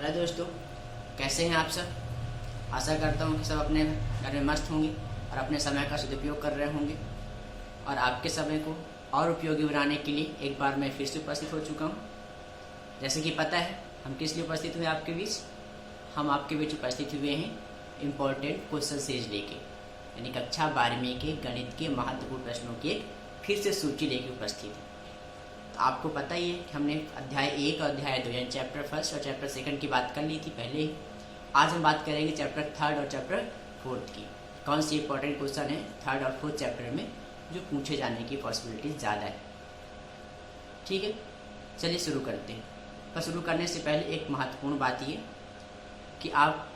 Hello दोस्तों, कैसे हैं आप सब। आशा करता हूँ कि सब अपने घर में मस्त होंगे और अपने समय का सदुपयोग कर रहे होंगे और आपके समय को और उपयोगी बनाने के लिए एक बार मैं फिर से उपस्थित हो चुका हूँ। जैसे कि पता है हम किस लिए उपस्थित हुए आपके बीच। हम आपके बीच उपस्थित हुए हैं इम्पोर्टेंट क्वेश्चन सीरीज लेके, यानी कक्षा 12वीं के गणित के महत्वपूर्ण प्रश्नों की एक फिर से सूची लेके उपस्थित है। तो आपको पता ही है कि हमने अध्याय 1 और अध्याय 2 यानी चैप्टर फर्स्ट और चैप्टर सेकंड की बात कर ली थी पहले ही। आज हम बात करेंगे चैप्टर थर्ड और चैप्टर फोर्थ की। कौन सी इंपॉर्टेंट क्वेश्चन है थर्ड और फोर्थ चैप्टर में जो पूछे जाने की पॉसिबिलिटी ज़्यादा है। ठीक है, चलिए शुरू करते हैं। पर शुरू करने से पहले एक महत्वपूर्ण बात ये कि आप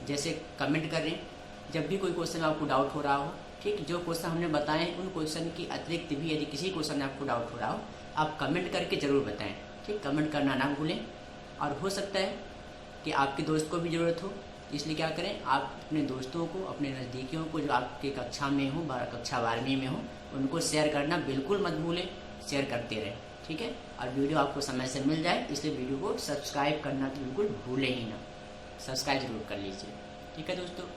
जैसे कमेंट कर रहे हैं, जब भी कोई क्वेश्चन में आपको डाउट हो रहा हो, ठीक, जो क्वेश्चन हमने बताए हैं उन क्वेश्चन की अतिरिक्त भी यदि किसी क्वेश्चन में आपको डाउट हो रहा हो आप कमेंट करके ज़रूर बताएं। ठीक, कमेंट करना ना भूलें। और हो सकता है कि आपके दोस्त को भी ज़रूरत हो, इसलिए क्या करें, आप अपने दोस्तों को, अपने नज़दीकियों को जो आपके कक्षा में हो, कक्षा 12वीं में हो, उनको शेयर करना बिल्कुल मत भूलें। शेयर करते रहें, ठीक है। और वीडियो आपको समय से मिल जाए, इसलिए वीडियो को सब्सक्राइब करना तो बिल्कुल भूलें ही ना, सब्सक्राइब जरूर कर लीजिए। ठीक है दोस्तों,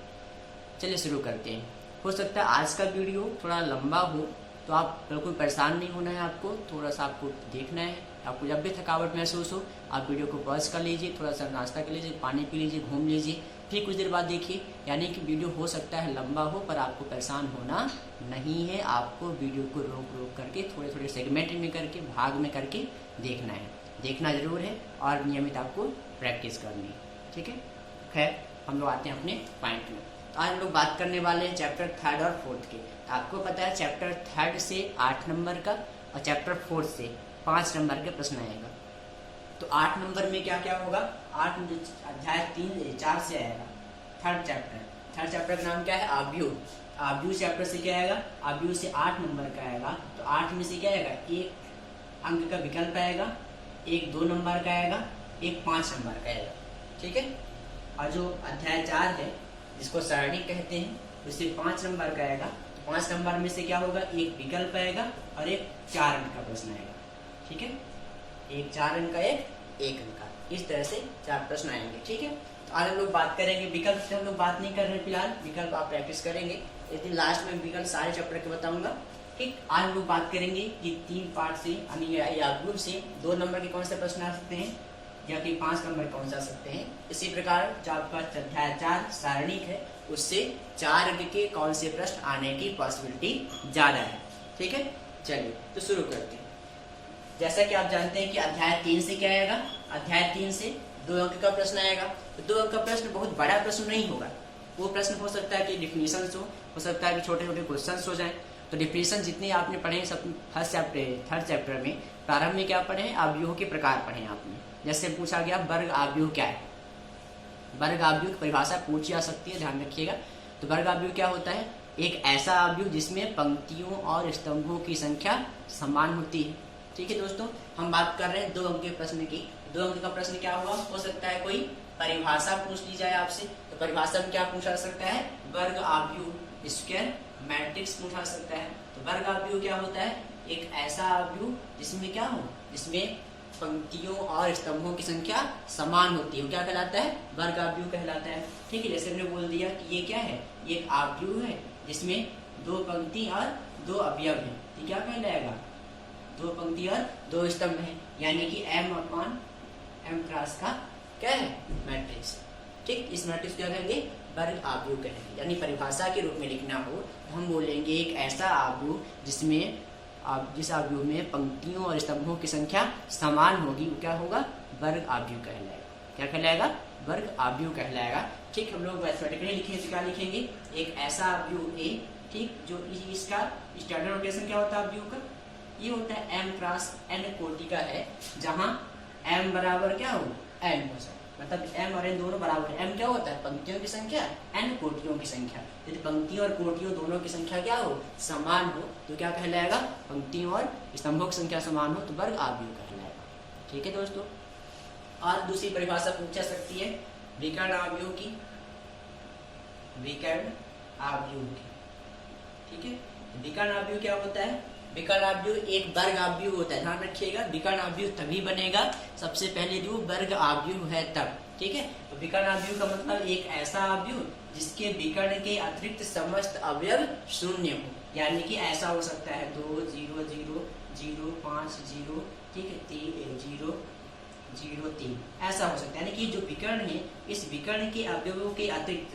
चलिए शुरू करते हैं। हो सकता है आज का वीडियो थोड़ा लंबा हो, तो आप बिल्कुल परेशान नहीं होना है। आपको थोड़ा सा आपको देखना है। आपको जब भी थकावट महसूस हो आप वीडियो को पॉज कर लीजिए, थोड़ा सा नाश्ता कर लीजिए, पानी पी लीजिए, घूम लीजिए, फिर कुछ देर बाद देखिए। यानी कि वीडियो हो सकता है लंबा हो पर आपको परेशान होना नहीं है। आपको वीडियो को रोक रोक करके थोड़े थोड़े सेगमेंट में करके, भाग में करके देखना है, देखना जरूर है और नियमित आपको प्रैक्टिस करनी है। ठीक है, खैर हम लोग आते हैं अपने पॉइंट में। तो आज हम लोग बात करने वाले हैं चैप्टर थर्ड और फोर्थ के। आपको पता है चैप्टर थर्ड से 8 नंबर का और चैप्टर फोर्थ से 5 नंबर के प्रश्न आएगा। तो 8 नंबर में क्या क्या होगा, अध्याय 4 से आएगा थर्ड चैप्टर का नाम क्या है, आव्यूह। आव्यूह चैप्टर से क्या आएगा, आव्यूह से 8 नंबर का आएगा। तो 8 में से क्या आएगा, एक अंक का विकल्प आएगा, एक 2 नंबर का आएगा, एक 5 नंबर का आएगा। ठीक है। और जो अध्याय 4 है जिसको सरणी कहते हैं, उससे 5 नंबर का आएगा। तो 5 नंबर में से क्या होगा, एक विकल्प आएगा और एक 4 अंक का प्रश्न आएगा। ठीक है, एक 4 अंक का, एक अंक का, इस तरह से 4 प्रश्न आएंगे। ठीक है। तो आज हम लोग बात करेंगे विकल्प से, हम लोग बात नहीं कर रहे हैं फिलहाल, विकल्प आप प्रैक्टिस करेंगे। इस दिन लास्ट में विकल्प सारे चैप्टर के बताऊंगा। ठीक, आज हम लोग बात करेंगे कि 3 पार्ट से या ग्रुप से 2 नंबर के कौन से प्रश्न आ सकते हैं या कि 5 नंबर कौन से आ सकते हैं। इसी प्रकार जो आपका अध्याय 4 सारणिक है उससे 4 अंक के कौन से प्रश्न आने की पॉसिबिलिटी ज्यादा है। ठीक है, चलिए तो शुरू करते हैं। जैसा कि आप जानते हैं कि अध्याय 3 से क्या आएगा, अध्याय 3 से 2 अंक का प्रश्न आएगा। तो 2 अंक का प्रश्न बहुत बड़ा प्रश्न नहीं होगा। वो प्रश्न हो सकता है कि डिफिनेशन हो सकता है कि छोटे छोटे क्वेश्चन हो जाए। तो डिफिनेशन जितने आपने पढ़े सब फर्स्ट चैप्टर थर्ड चैप्टर में प्रारंभ में क्या पढ़े हैं, आव्यूह के प्रकार पढ़े आपने। जैसे पूछा गया वर्ग आव्यूह क्या है, वर्ग आव्यूह की परिभाषा पूछी जा सकती है, ध्यान रखिएगा। तो वर्ग आव्यूह क्या होता है, एक ऐसा आव्यूह जिसमें पंक्तियों और स्तंभों की संख्या समान होती है। ठीक है दोस्तों, हम बात कर रहे हैं 2 अंक के प्रश्न की। 2 अंक का प्रश्न क्या हुआ, हो सकता है कोई परिभाषा पूछ ली जाए आपसे। तो परिभाषा में क्या पूछा सकता है, वर्ग आव्यूह स्क्वायर मैट्रिक्स पूछा सकता है। तो वर्ग आव्यूह क्या होता है, एक ऐसा आव्यूह जिसमें क्या हो, जिसमें पंक्तियों और स्तंभों की संख्या समान होती है, क्या कहलाता है, वर्ग आव्यूह कहलाता है। ठीक है, जैसे हमने बोल दिया कि ये क्या है, ये एक आव्यूह है जिसमें 2 पंक्ति और 2 अवयव है। ये क्या कहलाएगा, 2 पंक्ति और 2 स्तंभ है, यानी कि m/m क्रॉस का क्या है, मैट्रिक्स। ठीक, इस मैट्रिक्स क्या कहेंगे, वर्ग आव्यूह कहेंगे। यानी परिभाषा के रूप में लिखना हो तो हम बोलेंगे एक ऐसा आव्यूह जिसमें जिस आव्यूह में पंक्तियों और स्तंभों की संख्या समान होगी वो क्या होगा, वर्ग आव्यूह कहलाएगा। क्या कहलाएगा, वर्ग आव्यूह कहलाएगा। ठीक, हम लोग मैथमेटिकली लिखेंगे तो क्या लिखेंगे, एक ऐसा आव्यूह ए, ठीक, जो इसका स्टैंडर्ड नोटेशन क्या होता है आव्यूह का, ये होता है m/n कोटि का है, जहां m बराबर क्या हो, n हो, मतलब m और n दोनों बराबर है। m क्या होता है, पंक्तियों की संख्या, n कोटियों की संख्या। यदि पंक्तियों और कोटियों दोनों की संख्या क्या हो, समान हो, तो क्या कहलाएगा, पंक्तियों और स्तंभों की संख्या समान हो तो वर्ग आव्यूह कहलाएगा। ठीक है दोस्तों, और दूसरी परिभाषा पूछी जा सकती है विकर्ण आव्यूह की, विकर्ण आव्यूह की। ठीक है, विकर्ण आव्यूह क्या होता है, विकर्ण अवयव एक वर्ग अवयव होता है, ध्यान रखिएगा। विकर्ण अवयव तभी बनेगा सबसे पहले जो वर्ग अवयव है तब, ठीक है। तो विकर्ण अवयव का मतलब एक ऐसा अवयव जिसके विकर्ण के अतिरिक्त समस्त अवयव शून्य हो, यानी कि ऐसा हो सकता है 2 0 0 0 5 0, ठीक है, 3 0 0 3, ऐसा हो सकता है। यानी कि जो विकर्ण है इस विकर्ण के अवयवों के अतिरिक्त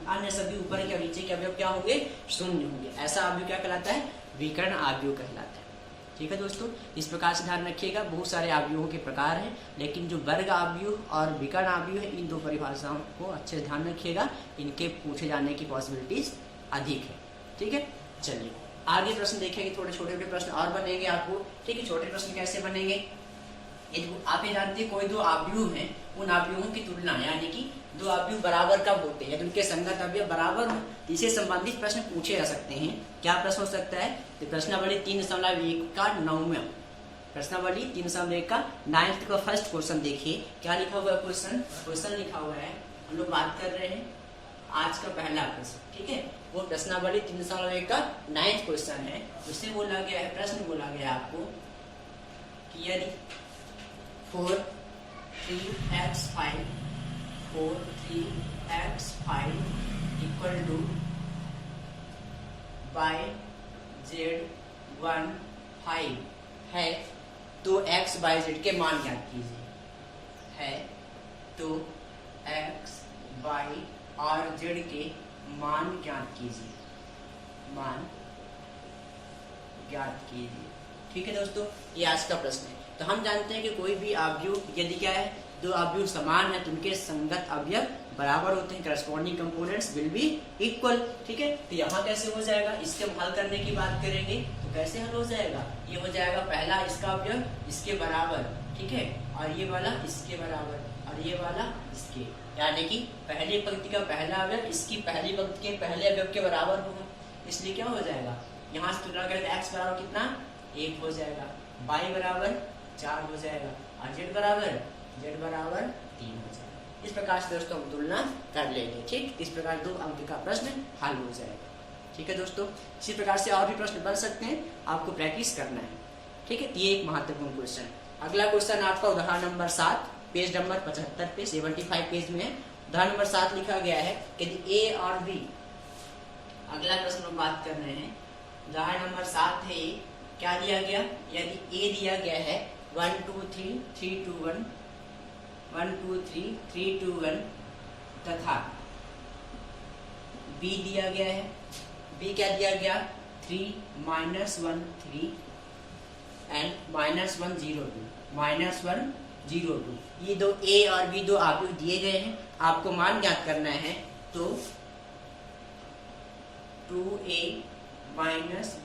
अन्य सभी ऊपर के और नीचे के अवयव क्या होंगे, शून्य होंगे। ऐसा अवयव क्या कहलाता है, विकर्ण अवयव कहलाता है, ठीक है दोस्तों। इस प्रकार से ध्यान रखिएगा, बहुत सारे अवयवों के प्रकार हैं, लेकिन जो वर्ग अवयव और विकर्ण अवयव है इन दो परिभाषाओं को अच्छे से ध्यान रखिएगा, इनके पूछे जाने की पॉसिबिलिटीज अधिक है, ठीक है। चलिए आगे प्रश्न देखेंगे, थोड़े छोटे छोटे प्रश्न और बनेंगे आपको, ठीक है। छोटे प्रश्न कैसे बनेंगे, आप ये जानते हैं कोई दो अवयव हैं, उन अवयवों की तुलना, यानी कि दो अवयव बराबर कब होते हैं, उनके संगत अवयव बराबर हो, इससे संबंधित प्रश्न पूछे जा सकते हैं। क्या प्रश्न हो सकता है, तो प्रश्नावली 3.1 का 9वां, प्रश्नावली 3.1 का 9th का फर्स्ट क्वेश्चन देखिए, क्या लिखा हुआ है क्वेश्चन लिखा हुआ है, हम लोग बात कर रहे हैं आज का पहला प्रश्न, ठीक है। वो प्रश्नावली 3.1 का 9th क्वेश्चन है। उससे बोला गया है, प्रश्न बोला गया है आपको कि यदि 4 3x5 इक्वल टू yz1 5 है तो x y z के मान ज्ञात कीजिए, है तो x y और z के मान ज्ञात कीजिए, मान ज्ञात कीजिए, ठीक है दोस्तों। ये आज का प्रश्न है। तो हम जानते हैं कि कोई भी अवयव यदि क्या है, दो अवयव समान है तो उनके संगत अवयव बराबर होते हैं, corresponding components will be equal, ठीक है। तो यहाँ कैसे हो जाएगा, इसके हम हल करने की बात करेंगे तो कैसे हल हो जाएगा, ये हो जाएगा पहला इसका अवयव इसके बराबर, ठीक है, और ये वाला इसके बराबर और ये वाला इसके, यानी कि पहली पंक्ति का पहला अवयव इसकी पहली पंक्ति के पहले अवयव के बराबर होगा, इसलिए क्या हो जाएगा, यहाँ से तुलना करें तो x बराबर कितना 1 हो जाएगा, y बराबर 4 हो जाएगा और z बराबर 3 हो जाएगा। इस प्रकार से दोस्तों हम तुलना कर लेंगे, ठीक। इस प्रकार 2 अंक का प्रश्न हल हो जाएगा, ठीक है दोस्तों। इसी प्रकार से और भी प्रश्न बन सकते हैं, आपको प्रैक्टिस करना है, ठीक है। ये एक महत्वपूर्ण क्वेश्चन। अगला क्वेश्चन आपका उदाहरण नंबर 7 पेज नंबर 75 पे 75 पेज में है। उदाहरण नंबर 7 लिखा गया है यदि ए और बी, अगला प्रश्न हम बात कर रहे हैं, उदाहरण नंबर 7 है, क्या दिया गया, यदि ए दिया गया है 1 2 3 3 2 1 1 2 3 3 2 1 तथा बी दिया गया है, बी क्या दिया गया 3 -1 3 एंड -1 0 2 -1 0 2, ये दो ए और बी दो अवयव दिए गए हैं, आपको मान ज्ञात करना है। तो 2a -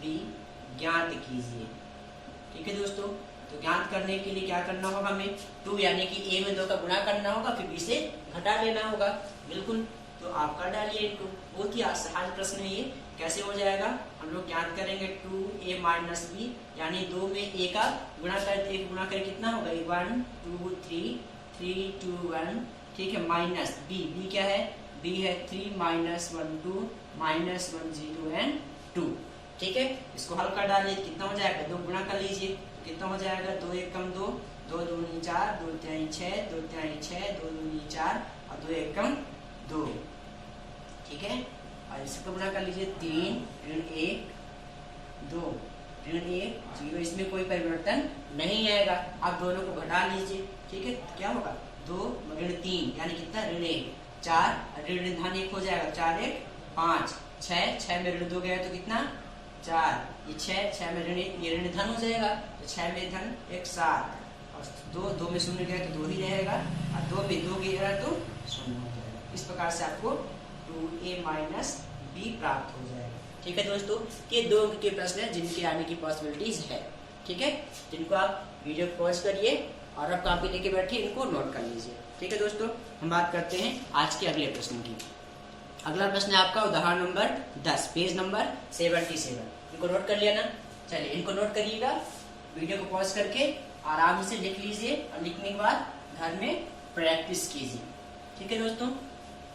b ज्ञात कीजिए, ठीक है दोस्तों। तो ज्ञात करने के लिए क्या करना होगा, हमें 2 यानी कि a में 2 का गुणा करना होगा, फिर b से घटा लेना होगा, बिल्कुल। तो आप कर डालिए इनको, बहुत ही आसान प्रश्न है ये। कैसे हो जाएगा, हम लोग ज्ञात करेंगे 2a - b, यानी 2 में a का गुणा करते गुणा करके कितना होगा 1 2 3 3 2 1, ठीक है, माइनस b क्या है, b है 3 -1 2 -1 0 एंड 2, ठीक है। इसको हल कर डालिए, कितना हो जाएगा, 2 गुणा कर लीजिए, कितना हो जाएगा 2 1 कम 2 2 2 4 2 3 6 2 3 6 2 2 4 और 2 1 कम 2, ठीक है। और इसको गुणा कर लीजिए 3 ऋण 1 2 ऋण 1 0, इसमें कोई परिवर्तन नहीं आएगा। आप दोनों को घटा लीजिए, ठीक है, क्या होगा 2 ऋण 3 यानी कितना ऋण 1 4 ऋण धन 1 हो जाएगा 4 1 5 6 में ऋण 2 गया तो कितना 4, ये 6 में ऋण ये ऋण धन हो जाएगा, तो 6 में धन 1 7 और 2 में शून्य गया तो 2 ही रहेगा और 2 में 2 गया तो शून्य हो जाएगा। इस प्रकार से आपको 2a - b प्राप्त हो जाएगा, ठीक है दोस्तों। ये 2 अंक के प्रश्न हैं जिनके आने की पॉसिबिलिटीज है, ठीक है, जिनको आप वीडियो पॉज करिए और अब कॉपी लेके बैठिए, इनको नोट कर लीजिए, ठीक है दोस्तों। हम बात करते हैं आज के अगले प्रश्न की। अगला प्रश्न है आपका उदाहरण नंबर 10 पेज नंबर 77, इनको नोट कर लिया ना, चलिए इनको नोट करिएगा, वीडियो को पॉज करके आराम से लिख लीजिए और लिखने के बाद घर में प्रैक्टिस कीजिए, ठीक है दोस्तों।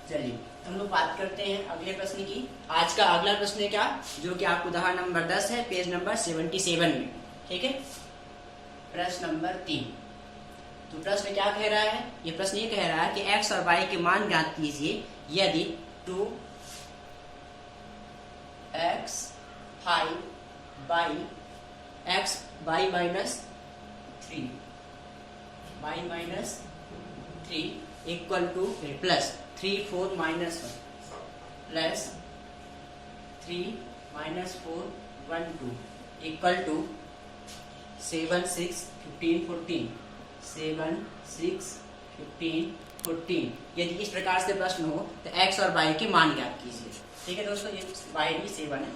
चलिए हम लोग बात करते हैं अगले प्रश्न की। आज का अगला प्रश्न है क्या, जो कि आपको उदाहरण नंबर 10 है, पेज नंबर 77 में। ठीक है, प्रश्न नंबर 3। तो प्रश्न क्या कह रहा है, ये प्रश्न ये कह रहा है कि x और y के मान ज्ञात कीजिए यदि 2x 5 by x y minus 3 equal to plus 3 4 minus 1 plus 3 minus 4 1 2 equal to 7 6 15 14 7 6 15 14। यदि इस प्रकार से प्रश्न हो तो x और y के मान ज्ञात कीजिए। ठीक है दोस्तों, ये y भी 7 है,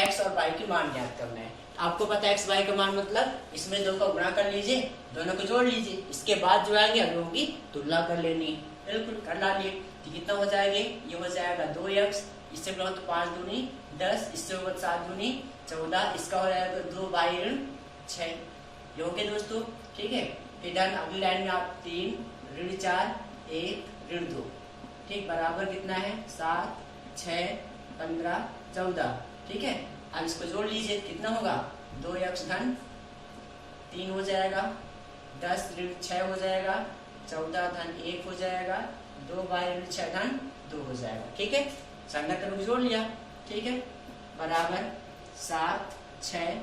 x और y के मान ज्ञात करना है। आपको पता है x y का मान मतलब इसमें दो का गुणा कर लीजिए, दोनों को जोड़ लीजिए, इसके बाद जो आएंगे हम लोगों की तुलना कर लेनी। बिल्कुल कर डालिए, तो कितना हो जाएगा, ये हो जाएगा 2x, इससे बढ़ो तो 5 दूनी 10, इससे होगा 7 दूनी 14, इसका हो जाएगा 2 बाई 6। ये हो गया दोस्तों। ठीक है, फिर अगली लाइन में आप 3 ऋण 4 1 ऋण 2, ठीक, बराबर कितना है 7 6 15 14। ठीक है, अब इसको जोड़ लीजिए, कितना होगा 2x धन 3 हो जाएगा, 10 ऋण 6 हो जाएगा, 14 धन 1 हो जाएगा, 2 बाई ऋण 6 धन 2 हो जाएगा। ठीक है, संगत रूप जोड़ लिया। ठीक है, बराबर 7 6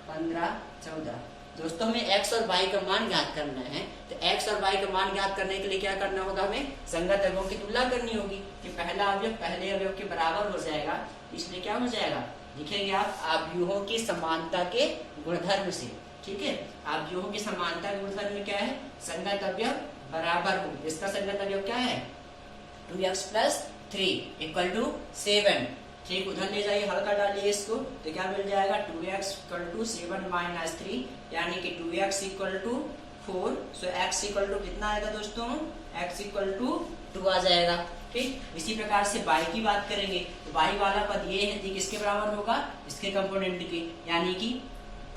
15 14। दोस्तों हमें x और y का मान ज्ञात करना है, तो x और y का मान ज्ञात करने के लिए क्या करना होगा, हमें संगत अवयवों की तुलना करनी होगी कि पहला अवयव पहले अवयव के बराबर हो जाएगा, इसलिए क्या हो जाएगा, लिखेंगे आप अवयवों की समानता के गुणधर्म से। ठीक है, अवयवों की समानता के गुणधर्म में क्या है, संगत अवयव बराबर हो, इसका संगत अवयव क्या है 2x प्लस 3 इक्वल टू 7। ठीक, उधर ले जाइए, हल्का डालिए इसको, तो क्या मिल जाएगा 2x इक्वल टू 7 माइनस 3, यानी कि 2x equal to 4। So x equal to कितना आएगा दोस्तों, x इक्वल टू 2 आ जाएगा। ठीक, इसी प्रकार से y की बात करेंगे, तो y वाला पद ये है, किसके बराबर होगा, इसके कंपोनेंट के, यानी कि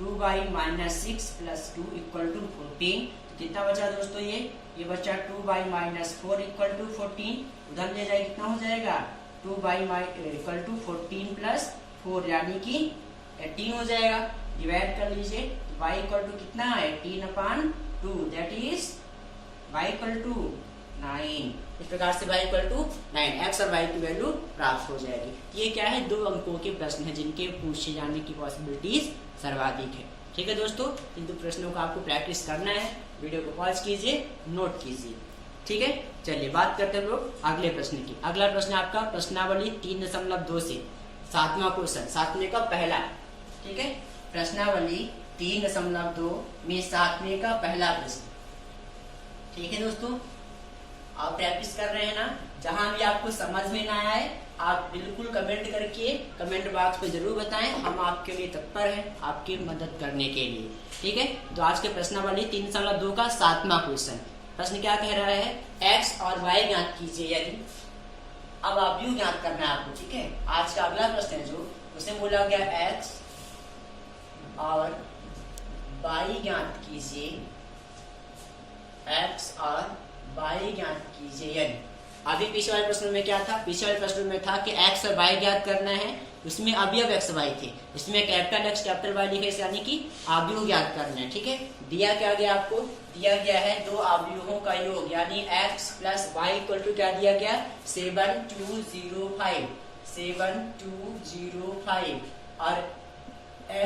2 by minus 6 plus 2 equal to 14। तो कितना बचा दोस्तों, ये बचा 2 बाई माइनस 4 इक्वल टू 14। उधर ले जाए, कितना हो जाएगा 2 बाई इक्वल टू 14 प्लस 4, यानी कि 18 हो जाएगा। डिवाइड कर लीजिए, तो y इक्वल टू कितना है 18/2, that is y equal to 9। इस प्रकार से y इक्वल टू 9, x और y की वैल्यू प्राप्त हो जाएगी। ये क्या है, 2 अंकों के प्रश्न है जिनके पूछे जाने की पॉसिबिलिटीज सर्वाधिक है। ठीक है दोस्तों, इन 2 प्रश्नों को आपको प्रैक्टिस करना है, वीडियो को पॉज कीजिए, नोट कीजिए। ठीक है, चलिए बात करते हैं लोग अगले प्रश्न की। अगला प्रश्न आपका प्रश्नावली 3.2 से 7वां क्वेश्चन, 7वें का पहला। ठीक है, प्रश्नावली 3.2 में 7वें का पहला प्रश्न। ठीक है दोस्तों, आप प्रैक्टिस कर रहे हैं ना, जहां भी आपको समझ में ना आए आप बिल्कुल कमेंट करके कमेंट बॉक्स में जरूर बताएं, हम आपके लिए तत्पर हैं आपकी मदद करने के लिए। ठीक है, तो आज के प्रश्नावली 3.2 का 7वां क्वेश्चन। प्रश्न क्या कह रहा है, x और y ज्ञात कीजिए यदि, अब अवयव ज्ञात करना है आपको। ठीक है, आज का अगला प्रश्न है जो उसे बोला गया x और y ज्ञात कीजिए, x और y ज्ञात कीजिए यदि। अभी पीछे वाले प्रश्न में क्या था, पीछे वाले प्रश्न में था कि x और y ज्ञात करना है, उसमें अवयव x y थे, इसमें कैपिटल X कैपिटल Y लिखे, यानी कि अवयव ज्ञात करना है। ठीक है, दिया क्या गया आपको, दिया गया है 2 अवयवों का योग, यानी x plus y equal to क्या दिया गया 7205, 7205, और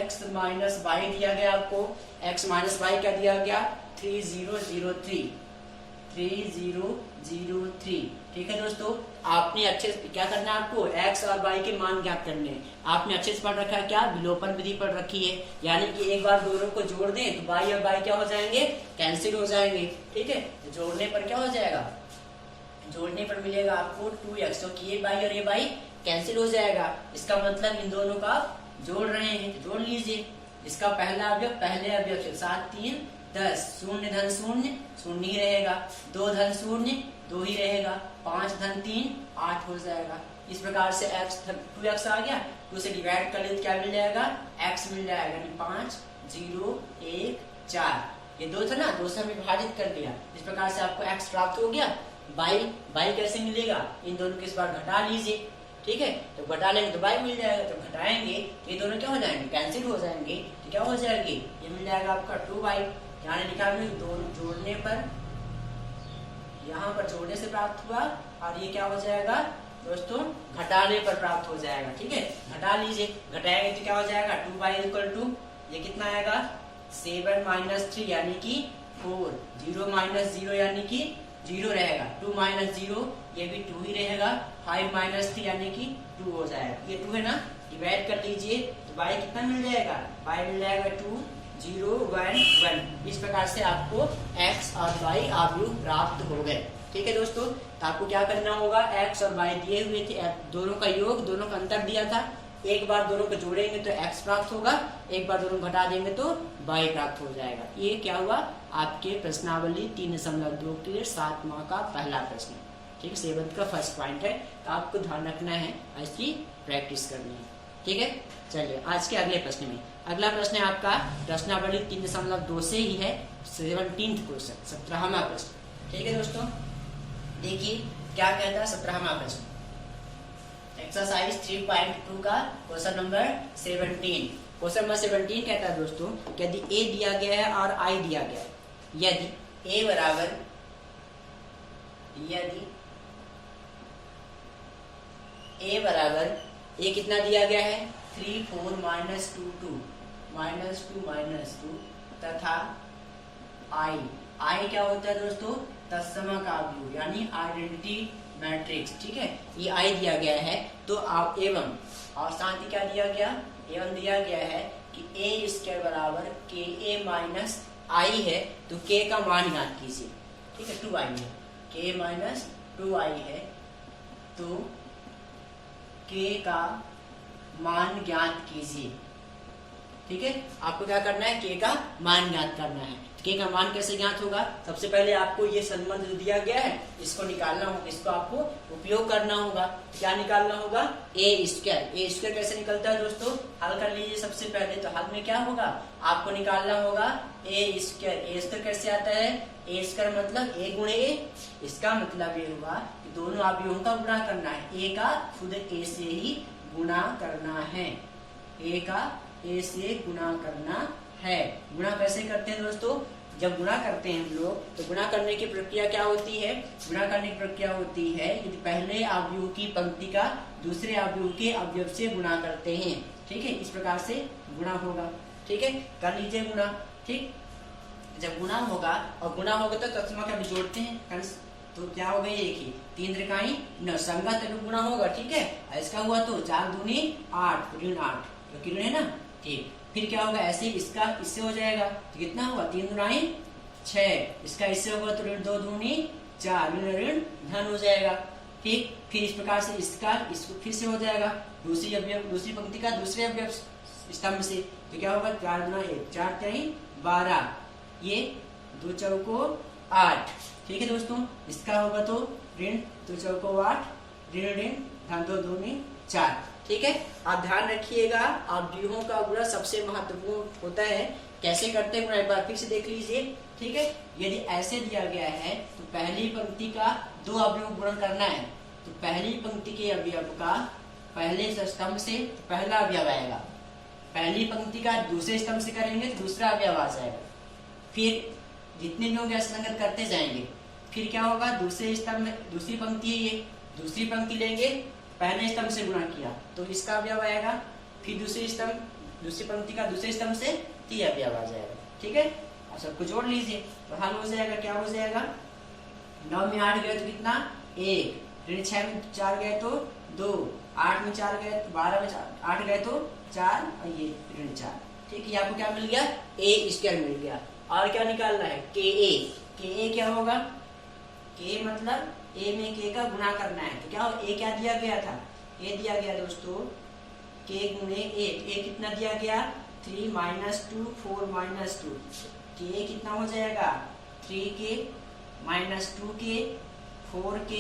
x माइनस y दिया गया आपको, x माइनस y क्या दिया गया 3003, 3003। ठीक है दोस्तों, आपने अच्छे से क्या करना है, आपको x और y के मान ज्ञात करने हैं। आपने अच्छे से पढ़ रखा है, क्या विलोपन विधि पढ़ रखी है, यानी कि एक बार दोनों को जोड़ दें तो y और y क्या हो जाएंगे, कैंसिल हो जाएंगे। ठीक है, तो जोड़ने पर क्या हो जाएगा, जोड़ने पर मिलेगा आपको 2x, तो ये y और ये y कैंसिल हो जाएगा। इसका मतलब इन दोनों का जोड़ रहे हैं, जोड़ लीजिए। इसका पहला अवयव पहले अवयव से 7 3 10, 0 धन 0 0 ही रहेगा, 2 धन 0 2 ही रहेगा, 5 धन 3 8 हो जाएगा। इस प्रकार से x 2x आ गया, तो उसे डिवाइड कर ले तो क्या मिल जाएगा, x मिल जाएगा, यानी 5 0 1 4। ये 2 था ना, 2 से विभाजित कर लिया, इस प्रकार से आपको x प्राप्त हो गया। बाई बाई कैसे मिलेगा, इन दोनों के इस बार घटा लीजिए, ठीक है। तो घटा लेंगे तो बाई मिल जाएगा, तो घटाएंगे तो ये दोनों क्या हो जाएंगे, कैंसिल हो जाएंगे, तो क्या हो जाएगी, ये मिल जाएगा आपका 2y। यहाँ लिखा है दोनों जोड़ने पर, यहाँ पर जोड़ने से प्राप्त हुआ, और ये क्या हो जाएगा दोस्तों, घटाने पर प्राप्त हो जाएगा, ठीक है। घटा लीजिए, घटाएंगे तो क्या हो जाएगा 2y इक्वल टू ये कितना आएगा 7 - 3 यानी कि 4, 0 - 0 यानी कि 0 रहेगा, 2 - 0 ये भी 2 ही रहेगा, 5 - 3 यानी कि 2 हो जाएगा, ये 2 है ना, डिवाइड कर लीजिए तो y कितना मिल जाएगा, y मिल जाएगा 2, 0, 1, 1। इस प्रकार से आपको x और y अवयव प्राप्त हो गए, ठीक है दोस्तों। तो आपको क्या करना होगा, x और y दिए हुए थे, दोनों का योग, दोनों का अंतर दिया था, एक बार दोनों को जोड़ेंगे तो x प्राप्त होगा, एक बार दोनों घटा देंगे तो y प्राप्त हो जाएगा। ये क्या हुआ आपके प्रश्नावली 3.2 के 7 माह का पहला प्रश्न, ठीक है, 7th का फर्स्ट पॉइंट है, तो आपको ध्यान रखना है, इसकी प्रैक्टिस करनी है, ठीक है। चलिए आज के अगले प्रश्न में, अगला प्रश्न है आपका प्रश्नावली 3.2 से ही है, 17th क्वेश्चन, 17वां प्रश्न, ठीक है दोस्तों। देखिए क्या कहता है 17वां प्रश्न, एक्सरसाइज 3.2 का क्वेश्चन नंबर 17। क्वेश्चन नंबर 17 कहता है दोस्तों, यदि a दिया गया है और i दिया गया है, यदि a बराबर, यदि a बराबर a कितना दिया गया है 3, 4, -2, 2, -2, तथा i क्या होता है दोस्तों, तत्सम का अवयव यानी आइडेंटिटी मैट्रिक्स, ठीक है, ये i दिया गया है, तो आप एवं, और साथ ही क्या दिया गया, एवं दिया गया है कि a² बराबर ka - i है, तो k का मान ज्ञात कीजिए, ठीक है, 2i है, k - 2i है, तो k का मान ज्ञात कीजिए, ठीक है। आपको क्या करना है, k का मान ज्ञात करना है। k का मान कैसे ज्ञात होगा, सबसे पहले आपको ये संबंध जो दिया गया है इसको निकालना होगा, इसको आपको उपयोग करना होगा। क्या निकालना होगा, a² कैसे निकलता है दोस्तों, हल कर लीजिए। सबसे पहले तो हल में क्या होगा, आपको निकालना होगा a² कैसे आता है, a² मतलब a गुणे a, इसका मतलब ये हुआ कि दोनों अवयवों का गुणा करना है, a का खुद a से ही गुणा करना है, a का a से गुणा करना है। गुणा कैसे करते हैं दोस्तों, जब गुणा करते हैं हम लोग तो गुणा करने की प्रक्रिया क्या होती है, गुणा करने की प्रक्रिया होती है यदि पहले अवयव की पंक्ति का दूसरे अवयव के अवयव से गुणा करते हैं, ठीक है, इस प्रकार से गुणा होगा, ठीक है, कर लीजिए गुणा, ठीक। जब गुणा होगा और गुणा होगा तो तत्सम का जोड़ते हैं, तो क्या हो गई, देखिए 3 त्रिकाई 9 संगत गुणा होगा, ठीक है। इसका हुआ तो 4 दूनी 8, ऋण 8, तो ऋण है ना, ठीक। फिर क्या होगा, ऐसे इसका इससे हो जाएगा तो कितना होगा 3 दूनी 6, इसका इससे होगा तो ऋण 2 दूनी 4, ऋण धन हो जाएगा, ठीक। फिर इस प्रकार से इसका इसको फिर से हो जाएगा दूसरी अवयव, दूसरी पंक्ति का दूसरे अवयव स्तंभ से, तो क्या होगा 4 दूना 1, 4 3 12, ये 2 चौको 8, ठीक है दोस्तों। इसका होगा तो ऋण 2 चौको 8, ऋण ऋण धन 2 दूनी 4, ठीक है। आप ध्यान रखिएगा, अवयवों का गुणा सबसे महत्वपूर्ण होता है। कैसे करते हैं एक बार फिर से देख लीजिए, ठीक है। यदि ऐसे दिया गया है तो पहली पंक्ति का 2 अवयव गुणन करना है, तो पहली पंक्ति के अवयव का पहले स्तंभ से पहला अवयव आएगा, पहली पंक्ति का दूसरे स्तंभ से करेंगे तो दूसरा अवयव आ जाएगा, फिर जितने भी होंगे संगत करते जाएंगे। फिर क्या होगा, दूसरे स्तंभ में दूसरी पंक्ति है, ये दूसरी पंक्ति लेंगे, पहले स्तंभ से गुणा किया तो इसका अवयव आएगा, फिर दूसरी पंक्ति का दूसरे स्तंभ से तीसरा अवयव आ जाएगा, ठीक है। अब सबको जोड़ लीजिए तो हल हो जाएगा, क्या हो जाएगा, 9 में 8 गए तो कितना 1, ऋण 6 में 4 गए तो 2, 8 में 4 गए तो 12 में 8 गए तो 4, और ये ऋण 4, ठीक है। आपको क्या मिल गया, a² मिल गया। और क्या निकालना है, ka क्या होगा, k मतलब a में k का गुणा करना है, तो क्या हो, a क्या दिया गया था, a दिया गया दोस्तों k गुणे 1, a कितना दिया गया 3 - 2 4 - 2, k कितना हो जाएगा 3k - 2k 4k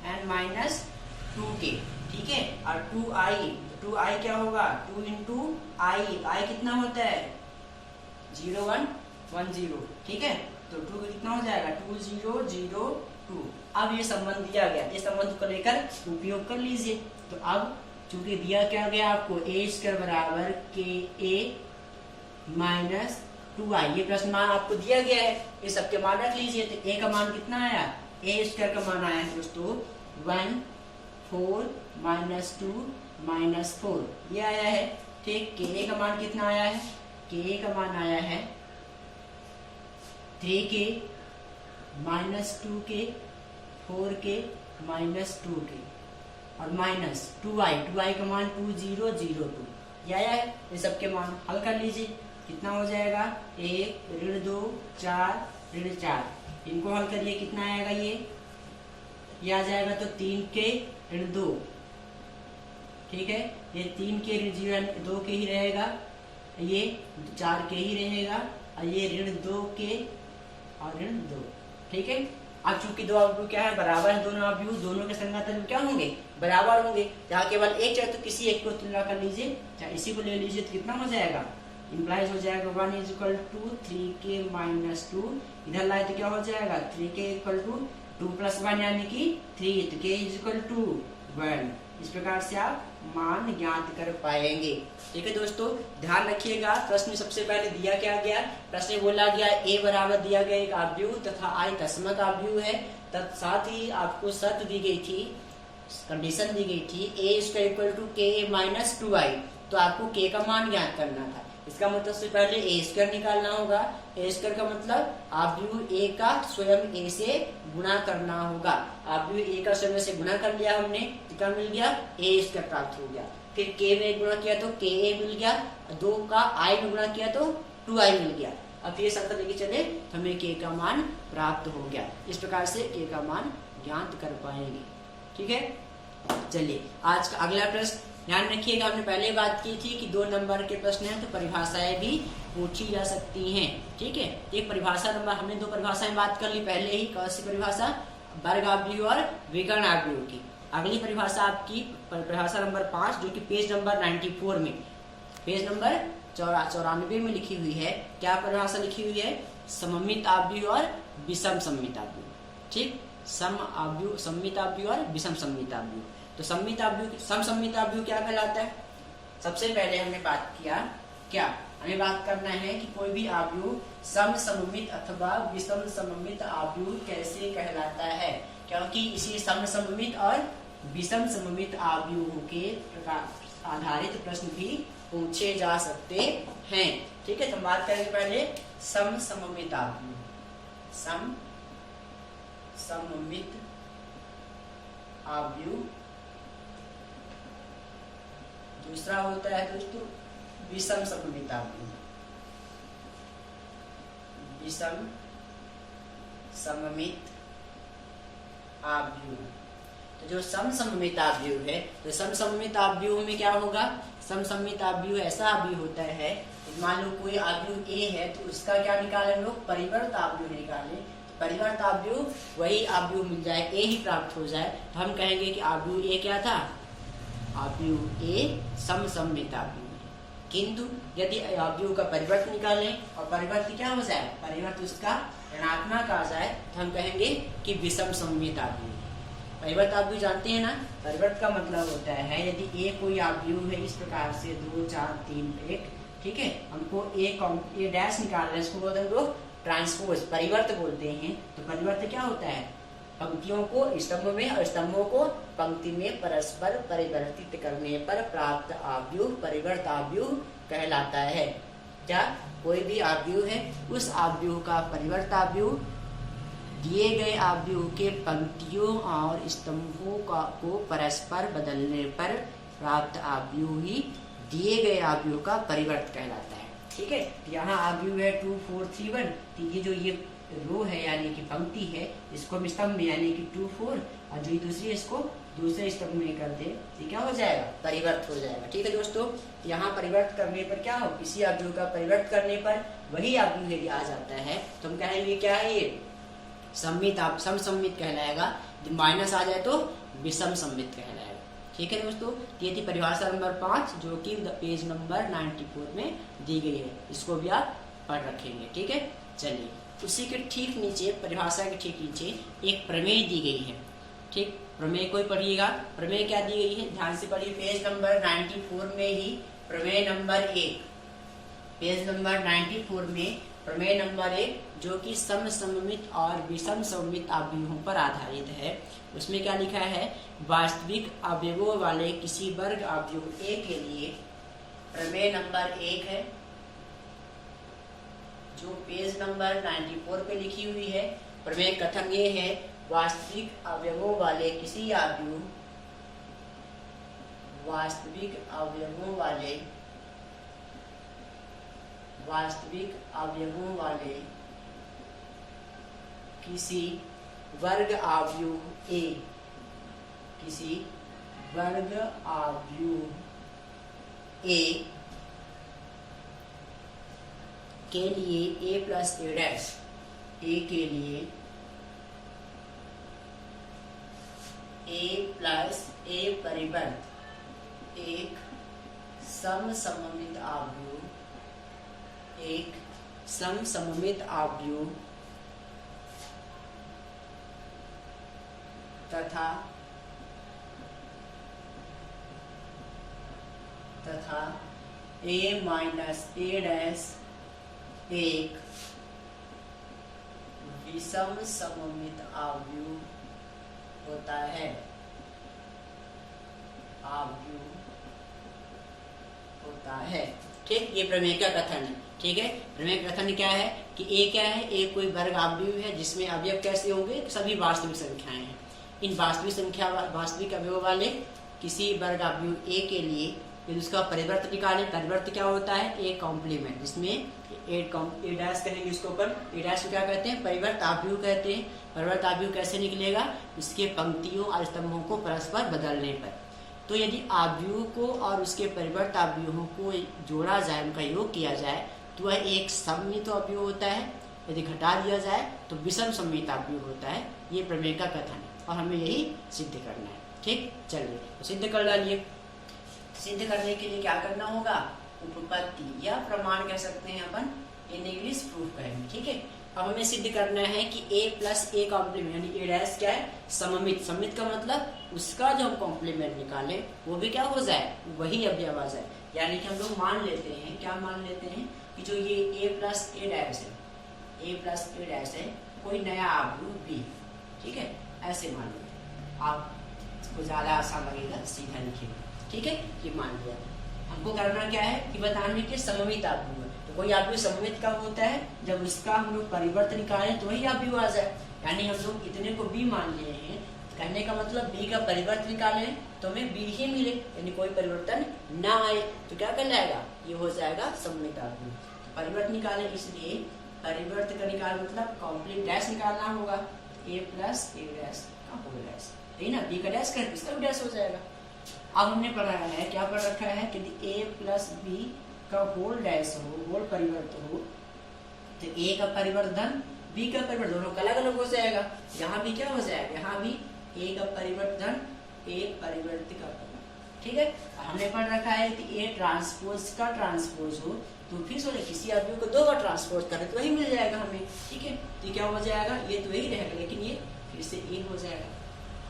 and -2k, ठीक है। और 2i क्या होगा 2 × i कितना होता है 0 1 1 0, ठीक है। तो 2 कितना हो जाएगा 2 0 0 2। अब ये संबंध दिया गया, इस संबंध को लेकर उपयोग कर लीजिए। तो अब चूंकि दिया क्या गया आपको, ए स्क्वायर बराबर के ए माइनस 2i, ये प्रश्न मान आपको दिया गया है, ये सबके मान रख लीजिए। तो ए का मान कितना आया, ए स्क्वायर का मान आया है दोस्तों 1 4 माइनस 2 माइनस 4, ये आया है। ठीक, के ए का मान कितना आया है, के ए का मान आया है 3k minus 2k 4k minus 2k और माइनस 2i का मान 2002, ये आया है। ये सबके मान हल कर लीजिए, कितना हो जाएगा 1 ऋण 2 4 ऋण 4, इनको हल करिए कितना आएगा, ये आ जाएगा तो 3k ऋण 2। ठीक है, ये 3k ऋण 0 2 के ही रहेगा, ये 4k ही रहेगा और ये ऋण 2k और ऋण 2। ठीक है, अब चूंकि दो अवयव क्या है, बराबर है दोनों अवयव, दोनों के संगत अवयव क्या होंगे, बराबर होंगे। जहाँ केवल एक चाहे तो किसी एक को तुलना कर लीजिए, चाहे इसी को ले लीजिए, तो कितना हो जाएगा, इंप्लाइज हो जाएगा 1 = 3k माइनस 2, इधर लाए तो क्या हो जाएगा 3k = 2 + 1 यानी कि 3, तो k = 1। इस प्रकार से आप मान ज्ञात कर पाएंगे। ठीक है दोस्तों, ध्यान रखिएगा, प्रश्न में सबसे पहले दिया क्या गया, प्रश्न में बोला गया ए बराबर दिया गया एक अवयव तथा आई तस्मक अवयव है, साथ ही आपको शर्त दी गई थी, कंडीशन दी गई थी ए = k माइनस 2i, तो आपको k का मान ज्ञात करना था। इसका मतलब सबसे पहले ए स्क्वायर निकालना होगा, ए स्क्वायर का मतलब अवयव ए का स्वयं ए से गुणा करना होगा। अवयव ए का स्वयं से गुणा कर लिया हमने, क्या मिल गया, ए स्क्वायर प्राप्त हो गया। फिर के में गुणा किया तो के ए मिल गया, 2 का आई में गुणा किया तो 2i मिल गया। अब ये शर्त लेके चले तो हमें के का मान प्राप्त हो गया। इस प्रकार से के का मान ज्ञात कर पाएंगे। ठीक है, चलिए आज का अगला प्रश्न ध्यान रखिएगा, हमने पहले बात की थी कि 2 नंबर के प्रश्न हैं तो परिभाषाएं भी पूछी जा सकती हैं। ठीक है, एक परिभाषा नंबर, हमने 2 परिभाषाएं बात कर ली पहले ही, कौन सी परिभाषा, वर्ग अवयव और विकर्ण अवयव की। अगली परिभाषा आपकी परिभाषा नंबर 5 जो कि पेज नंबर 94 में, पेज नंबर 94 में लिखी हुई है। क्या परिभाषा लिखी हुई है, सममित अवयव और विषम सममित अवयव। ठीक, सम अवयव, सममित अवयव और विषम सममित अवयव। तो सममित अवयव, समसम्मित अवयव क्या कहलाता है, सबसे पहले हमने बात किया, क्या हमें बात करना है कि कोई भी अवयव समसम्मित अथवा विषम सममित अवयव कैसे कहलाता है, क्योंकि इसी समसम्मित और विषम सममित अवयवों के प्रकार आधारित प्रश्न भी पूछे जा सकते हैं। ठीक है, तो हम बात करेंगे पहले समसम्मित अवयव, समसम्मित अवयव। दूसरा होता है दोस्तों विषम सममित अवयव, विषम सममित अवयव। तो जो समसम्मित अवयव है, तो समसम्मित अवयव में क्या होगा, समसम्मित अवयव ऐसा अवयव होता है, मान लो कोई अवयव ए है तो उसका क्या निकालें हम लोग, परिवर्त अवयव निकालें। तो परिवर्त अवयव वही अवयव मिल जाए, ए ही प्राप्त हो जाए, तो हम कहेंगे कि अवयव ए क्या था, अवयव ए समसम्मित अवयव है। किंतु यदि अवयव का परिवर्त निकालें और परिवर्त क्या हो जाए, परिवर्त उसका ऋणात्मक आ जाए, तो हम कहेंगे कि विषम सममित अवयव। परिवर्त अवयव जानते हैं ना, परिवर्त का मतलब होता है यदि ए कोई अवयव है इस प्रकार से 2 4 3 1, ठीक है, हमको ए डैश निकाल रहे हैं, इसको बोलते हैं लोग ट्रांसपोज, परिवर्त बोलते हैं। तो परिवर्त क्या होता है, पंक्तियों को स्तंभ में और स्तंभों को पंक्ति में परस्पर परिवर्तित करने पर प्राप्त अवयव परिवर्त अवयव कहलाता है। क्या कोई भी अवयव है, उस अवयव का परिवर्त अवयव दिए गए अवयव के पंक्तियों और स्तंभों को परस्पर बदलने पर प्राप्त अवयव ही दिए गए अवयव का परिवर्त कहलाता है। ठीक है, यहाँ अवयव है 2 4 3 1, तो ये जो ये रो है यानी कि पंक्ति है, इसको हम स्तंभ में यानी कि 2 4 और जो दूसरी इसको दूसरे स्तंभ में कर दे, तो क्या हो जाएगा, परिवर्त हो जाएगा। ठीक है दोस्तों, यहाँ परिवर्त करने पर क्या हो, किसी अवयव का परिवर्त करने पर वही अवयव यदि आ जाता है तो हम कहेंगे क्या है, ये समसम्मित कहलाएगा, माइनस आ जाए तो विषम सम्मित कहलाएगा। ठीक है दोस्तों, ये थी परिभाषा नंबर 5 जो कि पेज नंबर 94 में दी गई है, इसको भी आप पढ़ रखेंगे। ठीक है, चलिए उसी के ठीक नीचे, परिभाषा के ठीक नीचे एक प्रमेय दी गई है। ठीक, प्रमेय कोई पढ़िएगा। प्रमेय क्या दी गई है, ध्यान से पढ़िए। पेज नंबर 94 में ही प्रमेय नंबर 1, पेज नंबर 94 में प्रमेय नंबर 1, जो कि समसममित और विषम सममित अवयवों पर आधारित है, उसमें क्या लिखा है, वास्तविक अवयवों वाले किसी वर्ग अवयव A के लिए प्रमेय नंबर 1 है, जो पेज नंबर 94 पे लिखी हुई है। प्रमेय कथन ये है, वास्तविक अवयवों वाले किसी अवयव, वास्तविक अवयवों वाले किसी वर्ग अवयव A, किसी वर्ग अवयव A के लिए A plus A dash, A के लिए A प्लस A परिवर्त एक समसममित अवयव, एक समसममित अवयव तथा A माइनस A डैश एक विषम सममित अवयव होता है, ठीक। ये प्रमेय का कथन है, ठीक है। प्रमेय का कथन क्या है कि A क्या है, A कोई वर्ग अवयव है जिसमें अवयव कैसे होंगे, सभी वास्तविक संख्याएं हैं। इन वास्तविक अवयव वाले किसी वर्ग अवयव A के लिए यदि उसका परिवर्त निकालें, परिवर्त क्या होता है, A कॉम्प्लीमेंट, जिसमें A डैश कहेंगे इसको अपन, A डैश को क्या कहते हैं, परिवर्त अवयव कहते हैं। परिवर्त अवयव कैसे निकलेगा, इसके पंक्तियों और स्तंभों को परस्पर बदलने पर। तो यदि अवयव को और उसके परिवर्त अवयवों को जोड़ा जाए, उनका योग किया जाए, तो वह एक सममित अवयव होता है। यदि घटा दिया जाए तो विषम सममित अवयव होता है। ये प्रमेय का कथन है और हमें यही सिद्ध करना है, ठीक। चलिए तो सिद्ध कर डालिए। सिद्ध करने के लिए क्या करना होगा, उपपत्ति या प्रमाण कह सकते हैं अपन, इन इंग्लिश प्रूफ कहेंगे, ठीक है। अब हमें सिद्ध करना है कि A प्लस A कॉम्प्लीमेंट यानी A डैश क्या है, सममित। सममित का मतलब उसका जो हम कॉम्प्लीमेंट निकाले वो भी क्या हो जाए, वही अवयव आ जाए। यानी कि हम लोग मान लेते हैं, क्या मान लेते हैं कि जो ये A प्लस A डैश है, A प्लस A डैश है कोई नया अवयव B, ठीक है। ऐसे मान लेते, आपको ज्यादा आसान लगेगा, सीधा लिखिएगा, ठीक है। ये मान लिया। हमको करना क्या है कि बताने के सममित अवयव है। तो कोई अवयव सममित कब होता है, जब उसका हम लोग परिवर्तन निकालें तो वही अवयव आ जाए। यानी हम लोग इतने को B मान लिए हैं, कहने का मतलब B का परिवर्तन निकालें तो हमें B ही मिले, यानी कोई परिवर्तन ना आए, तो क्या कर जाएगा, ये हो जाएगा सममित अवयव। तो परिवर्तन निकालें, इसलिए परिवर्तन का निकाल मतलब कॉम्प्लीट डैश निकालना होगा, A प्लस A डैश का होल डैश, है ना। B का डैश कर इसका भी डैश हो जाएगा। अब हमने पढ़ा है, क्या पढ़ रखा है कि A प्लस B का होल डैश हो, होल परिवर्त हो, तो A का परिवर्तन B का परिवर्तन दोनों अलग अलग हो जाएगा। यहाँ भी क्या हो जाएगा, यहाँ भी A का परिवर्तन A परिवर्तित का परिवर्तन, ठीक है। हमने पढ़ रखा है कि A ट्रांसपोज का ट्रांसपोज हो तो फिर सोचे किसी अवयव को दो बार ट्रांसपोज करें तो वही मिल जाएगा हमें, ठीक है। तो क्या हो जाएगा, ये तो वही रहेगा, लेकिन ये फिर से A हो जाएगा।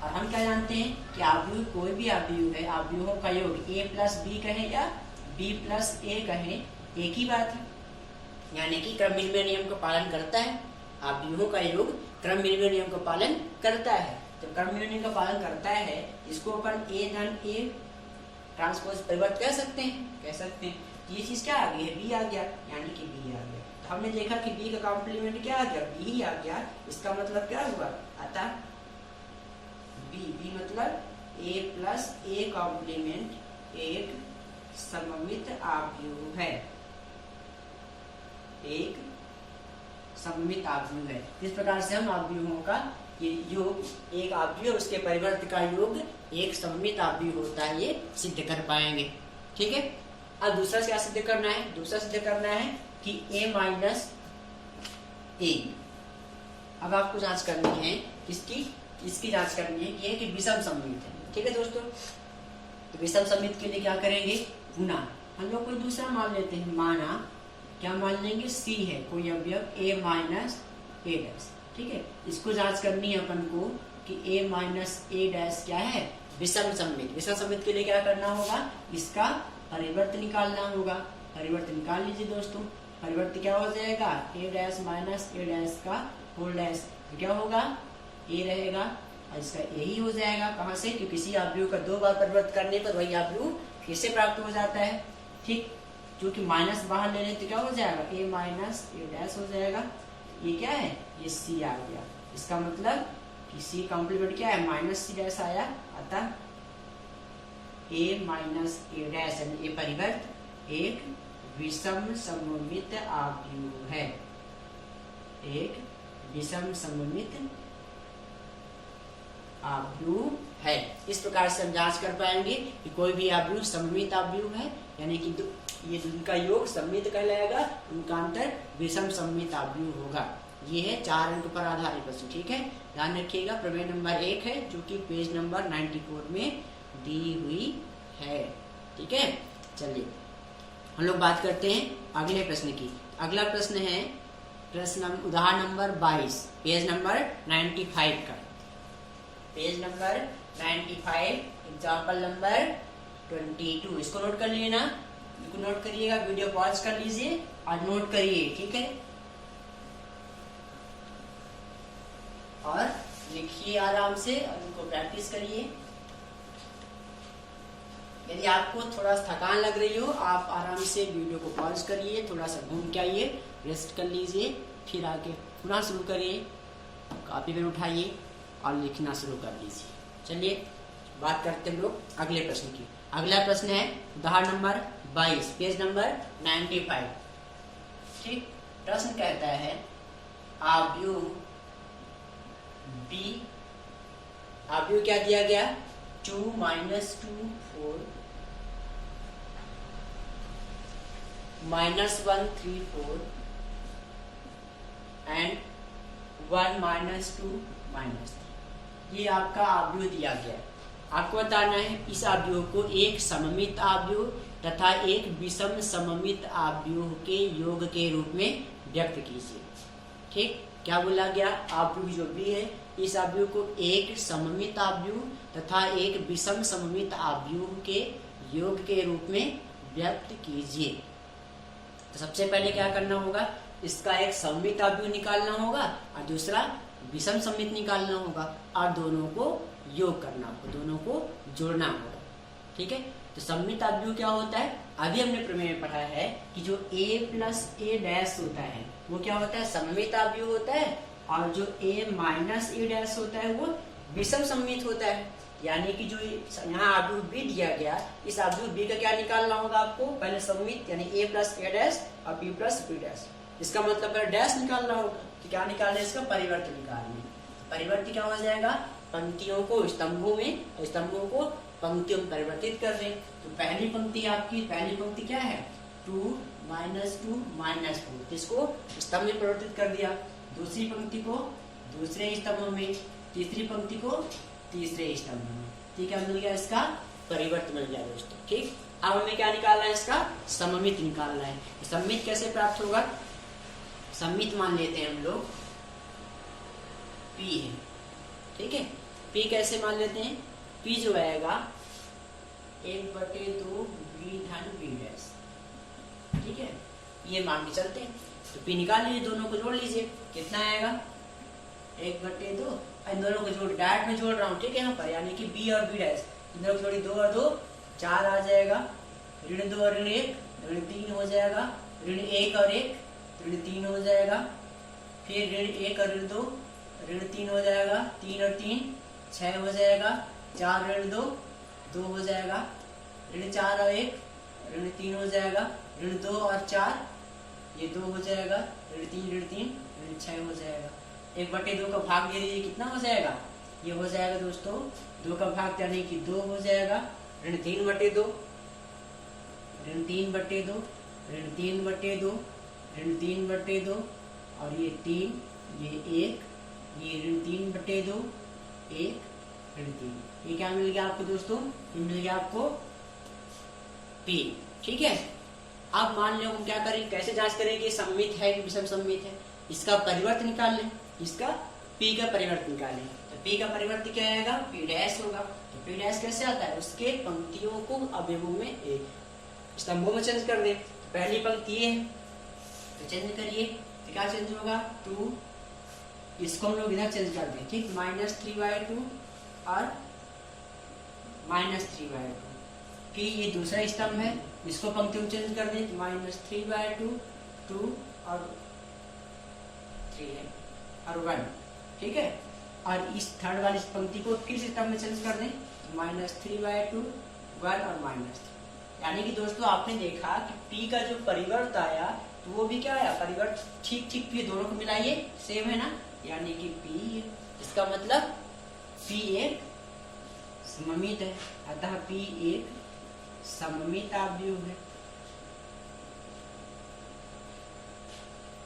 और हम क्या जानते हैं कि अवयव कोई भी अवयव है, अवयवों का योग A प्लस B कहें या B प्लस A कहें, एक ही बात है। यानी कि क्रम विनिमय नियम का पालन करता है, अवयवों का योग क्रम विनिमय नियम का पालन करता है। तो क्रम विनिमय नियम का पालन करता है, इसको अपन A धन A ट्रांसपोज परिवर्त कह सकते हैं। ये चीज क्या आ गई है, B आ गया, यानी कि B आ गया। तो हमने देखा कि B का कॉम्प्लीमेंट क्या आ गया, B ही आ गया। इसका मतलब क्या हुआ, अतः B मतलब A प्लस A कॉम्प्लीमेंट एक सममित अवयव है, एक सममित अवयव है। इस प्रकार से हम अवयवों का ये योग, एक अवयव उसके परिवर्त का योग एक सममित अवयव होता है, ये सिद्ध कर पाएंगे, ठीक है। अब दूसरा क्या सिद्ध करना है, दूसरा सिद्ध करना है कि A माइनस A। अब आपको जांच करनी है इसकी जांच करनी है कि विषम सममित है, ठीक है दोस्तों। तो विषम सममित के लिए क्या करेंगे, गुना। हम लोग कोई दूसरा मान लेते हैं, माना क्या मान लेंगे, C है कोई अवयव A माइनस ए डैश। ठीक है, इसको जांच करनी है अपन को कि a माइनस ए डैश क्या है, विषम सममित। विषम सममित के लिए क्या करना होगा, इसका परिवर्त निकालना होगा। परिवर्त निकाल लीजिए दोस्तों। परिवर्त क्या हो जाएगा, ए डैश माइनस ए डैश का होल डैश, तो क्या होगा, ए रहेगा और इसका ए ही हो जाएगा। कहाँ से, क्योंकि किसी आव्यूह का 2 बार परिवर्त करने पर वही आव्यूह फिर से प्राप्त हो जाता है। ठीक, क्योंकि माइनस बाहर ले लें तो क्या हो जाएगा, ए माइनस ए डैश हो जाएगा। ये क्या है, ये सी आ गया। इसका मतलब कि सी कॉम्प्लीमेंट क्या है, माइनस सी डैश आया, अतः ए माइनस ए डैश यानी ए परिवर्त एक विषम सममित आव्यूह है। एक विषम सममित आव्यूह है। इस प्रकार से हम जांच कर पाएंगे कि कोई भी आव्यूह सममित आव्यूह है, यानी कि ये जिनका योग सममित कहलाएगा, उनका अंतर विषम सममित आव्यूह होगा। ये है 4 अंक पर आधारित प्रश्न। ठीक है, ध्यान रखिएगा। प्रमेय नंबर 1 है जो कि पेज नंबर 94 में दी हुई है। ठीक है, चलिए हम लोग बात करते हैं अगले प्रश्न की। अगला प्रश्न है उदाहरण नंबर 22, पेज नंबर 95 का। Page number 95, example number 22। इसको नोट कर लिए ना, इसको नोट करिएगा, वीडियो पॉज कर लीजिए और नोट करिए। ठीक है, और लिखिए आराम से और इनको प्रैक्टिस करिए। यदि आपको थोड़ा थकान लग रही हो, आप आराम से वीडियो को पॉज करिए, थोड़ा सा घूम के आइए, रेस्ट कर लीजिए, फिर आके पुनः शुरू करिए, कॉपी पेन उठाइए और लिखना शुरू कर लीजिए। चलिए बात करते हैं लोग अगले प्रश्न की। अगला प्रश्न है उदाहरण नंबर 22, पेज नंबर 95। ठीक, प्रश्न कहता है आव्यूह बी, आव्यूह क्या दिया गया, 2 minus 2 4 minus 1 3 4 and 1 minus 2 minus 3। ये आपका आव्यूह दिया गया है। आपको बताना है इस आव्यूह को एक सममित आव्यूह तथा एक विषम सममित आव्यूह के योग के रूप में व्यक्त कीजिए। ठीक, क्या बोला गया, आव्यूह जो भी है इस आव्यूह को एक सममित आव्यूह तथा एक विषम सममित आव्यूह के योग के रूप में व्यक्त कीजिए। तो सबसे पहले क्या करना होगा, इसका एक सममित आव्यूह निकालना होगा और दूसरा विषम सममित निकालना होगा और दोनों को योग करना होगा, दोनों को जोड़ना होगा। ठीक है, तो सममित आव्यूह क्या होता है, अभी हमने प्रमेय में पढ़ा है कि जो a प्लस ए डैश होता है वो क्या होता है, सममित आव्यूह होता है, और जो a माइनस ए डैश होता है वो विषम सममित होता है। यानी कि जो यहाँ आव्यूह b दिया गया, इस आव्यूह b का क्या निकालना होगा आपको, पहले सममित यानी a प्लस ए डैश और b प्लस b डैश। इसका मतलब पहले डैश निकालना होगा, तो क्या निकालना है, इसका परिवर्त निकालना है। परिवर्त क्या हो जाएगा, पंक्तियों को स्तंभों में और स्तंभों को पंक्तियों में परिवर्तित कर दें। तो पहली पंक्ति आपकी, पहली पंक्ति क्या है, 2 minus 2 minus 4, इसको स्तंभ में परिवर्तित कर दिया। दूसरी पंक्ति को दूसरे स्तंभ में, तीसरी पंक्ति को तीसरे स्तंभ में। ठीक है, मिल गया, इसका परिवर्त मिल गया दोस्तों। ठीक, अब हमें क्या निकालना है, इसका सममित निकालना है। सममित कैसे प्राप्त होगा, सममित मान लेते हैं हम लोग P है। ठीक है, P कैसे मान लेते हैं, P जो आएगा 1/2 b धन b डैश। ठीक है, ये मान के चलते हैं। तो P निकाल लीजिए, दोनों को जोड़ लीजिए, कितना आएगा 1/2, इन दोनों को जोड़ डायरेक्ट में जोड़ रहा हूँ। ठीक है, यहाँ पर यानी कि b और b डैश, इन दोनों को जोड़ी 2 और 2 4 आ जाएगा, ऋण 2 और ऋण 1 ऋण 3 हो जाएगा, ऋण 1 और 1 ऋण 3 हो जाएगा, फिर ऋण 1 और ऋण 2 ऋण 3 हो जाएगा, 3 और 3 6 हो जाएगा, 4 ऋण 2 2 हो जाएगा, ऋण 4 और 1 ऋण 3 हो जाएगा, ऋण 2 और 4 ये 2 हो जाएगा, ऋण 3 ऋण 6 हो जाएगा। 1/2 का भाग दे दीजिए, कितना हो जाएगा, ये हो जाएगा दोस्तों 2 का भाग यानी कि 2 हो जाएगा, ऋण 3/2 ऋण 3/2 ऋण 3/2 ऋण 3/2 और ये 3 ये 1 ये ऋण 3/2 1 ऋण 3, ये क्या मिल गया आपको दोस्तों, ये मिल गया आपको P। ठीक है, अब मान लो हम क्या करें, कैसे जांच करेंगे सममित है कि विषम सममित है। इसका परिवर्त निकाल लें, इसका p का परिवर्त निकाल लें। तो p का परिवर्त क्या आएगा, p डैश होगा। तो p डैश कैसे आता है, उसके पंक्तियों को अवयवों में स्तंभों में चेंज कर दे। पहली पंक्ति है तो चेंज करिए, तो क्या चेंज होगा 2, इसको हम लोग इधर चेंज कर दें, ठीक, -3/2 और -3/2। फिर ये दूसरा स्तंभ है, इसको पंक्ति में चेंज कर दें, -3/2, 2 और 3 है और 1, ठीक है। और इस थर्ड वाली पंक्ति को फिर स्तंभ में चेंज कर दें, -3/2, 1 और -3। यानी कि दोस्तों आपने देखा कि p का जो परिवर्त आया तो वो भी क्या आया, परिवर्त ठीक ठीक फिर दोनों को मिलाइए, सेम है ना, यानी कि p, इसका मतलब p एक सममित है, अतः p एक सममित आव्यूह है,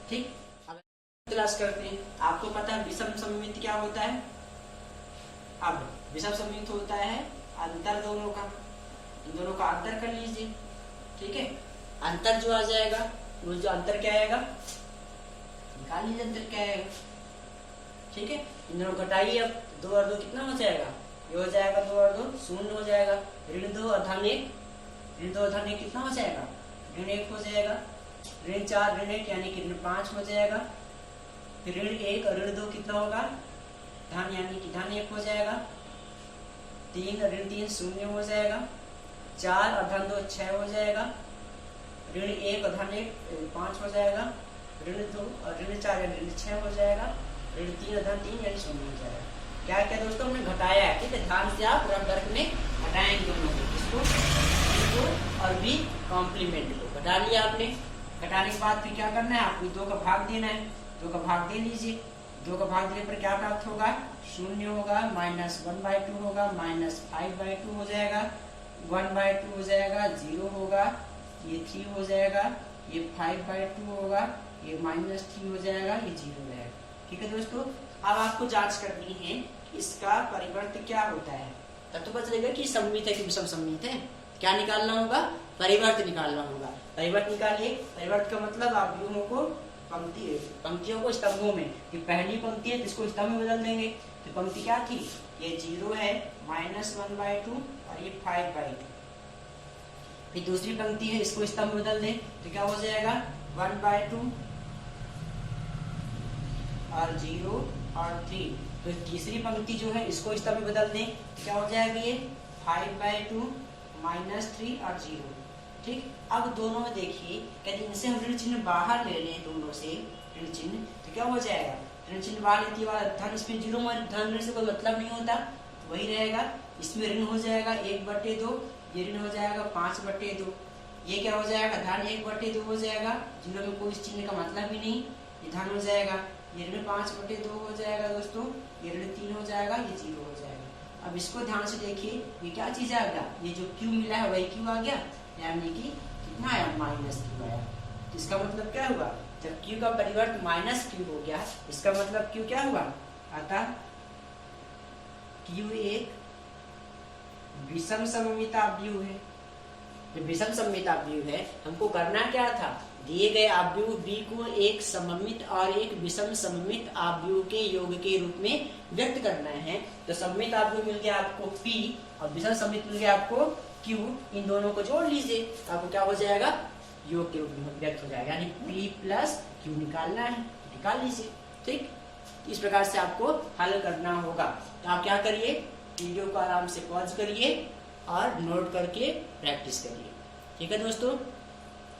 ठीक। अब क्लास करते हैं, आपको पता है विषम सममित क्या होता है। अब विषम सममित होता है अंतर दोनों का, इन दोनों का अंतर कर लीजिए, ठीक है। अंतर जो आ जाएगा वो जो अंतर क्या आएगा, निकाल लीजिए अंतर क्या आएगा, ठीक है। इन दोनों घटाइए, अब 2 और 2 कितना हो जाएगा, ये हो जाएगा 2 और 2 0 हो जाएगा, ऋण 2 अधन 1, ऋण 2 अधन 1 कितना हो जाएगा, ऋण 1 हो जाएगा, ऋण 4 ऋण 1 यानी कि ऋण 5 हो जाएगा, फिर ऋण 1 और ऋण 2 कितना होगा, धन यानी कि धन 1 हो जाएगा, 3 और ऋण 3 0 हो जाएगा, 4 और धन 2 6 हो जाएगा, ऋण 1 और धन 1 5 हो जाएगा, ऋण 2 और ऋण 4 यानी ऋण 6 हो जाएगा, ऋण 3 और धन 3 यानी 0 हो जाएगा। क्या क्या दोस्तों हमने घटाया है, ठीक है। ध्यान से आप रफ वर्ग में घटाएंगे दोनों को, इसको और भी कॉम्प्लीमेंट को घटा लिया आपने। घटाने के बाद फिर क्या करना है, आपको 2 का भाग देना है, 2 का भाग दे लीजिए। 2 का भाग देने पर क्या प्राप्त होगा, 0 होगा, -1/2 होगा, -5/2 हो जाएगा, 1/2 हो जाएगा, 0 होगा, ये 3 हो जाएगा, ये 5/2 होगा, ये -3 हो जाएगा, ये 0 हो जाएगा, ठीक है दोस्तों। अब आपको जांच करनी है इसका परिवर्त क्या होता है, तब तो पता चलेगा कि सममित है कि विषम सममित है। क्या निकालना होगा, परिवर्त निकालना होगा। परिवर्त निकालिए, परिवर्त का मतलब आप व्यूहों को पंक्तियों को स्तंभों में, कि पहली पंक्ति है जिसको स्तंभ में बदल देंगे, तो पंक्ति क्या थी, ये 0 है, -1/2 और ये 5/2। फिर दूसरी पंक्ति है, इसको स्तंभ में बदल दें तो क्या हो जाएगा, 1/2 और 0 और 3। तो तीसरी पंक्ति जो है इसको स्तंभ में बदल दें तो क्या हो जाएगा, ये 5/2 -3 और 0, ठीक। अब दोनों में देखिए, यदि इनसे हम ऋण चिन्ह बाहर ले लें, दोनों से ऋण चिन्ह, तो क्या हो जाएगा, ऋण चिन्ह बाहर लेते वाला धन, इसमें 0 में धन ऋण से कोई मतलब नहीं होता, तो वही रहेगा। इसमें ऋण हो जाएगा 1/2, ये ऋण हो जाएगा 5/2, ये क्या हो जाएगा, धन 1/2 हो जाएगा, 0 में कोई चिन्ह का मतलब ही नहीं, ये धन हो जाएगा, ये ऋण 5/2 हो जाएगा दोस्तों, ये ऋण 3 हो जाएगा, ये 0 हो जाएगा। अब इसको ध्यान से देखिए, ये क्या चीज आ गया, ये जो Q मिला है वही Q आ गया, यानी कि कितना आया, -Q आया। तो इसका मतलब क्या हुआ, जब Q का परिवर्त -Q हो गया, इसका मतलब Q क्या हुआ, अतः Q एक विषम सममित आव्यूह है। जो विषम सममित आव्यूह है, हमको करना क्या था, दिए गए आव्यूह B को एक सममित और एक विषम सममित आव्यूह के योग के रूप में व्यक्त करना है। तो सममित आव्यूह मिल गया आपको P और विषम सममित मिल गया आपको Q, इन दोनों को जोड़ लीजिए, आपको क्या हो जाएगा, योग के रूप में व्यक्त हो जाएगा, यानी P + Q निकालना है, निकाल लीजिए, ठीक। इस प्रकार से आपको हल करना होगा। तो आप क्या करिए, वीडियो को आराम से पॉज करिए और नोट करके प्रैक्टिस करिए, ठीक है दोस्तों।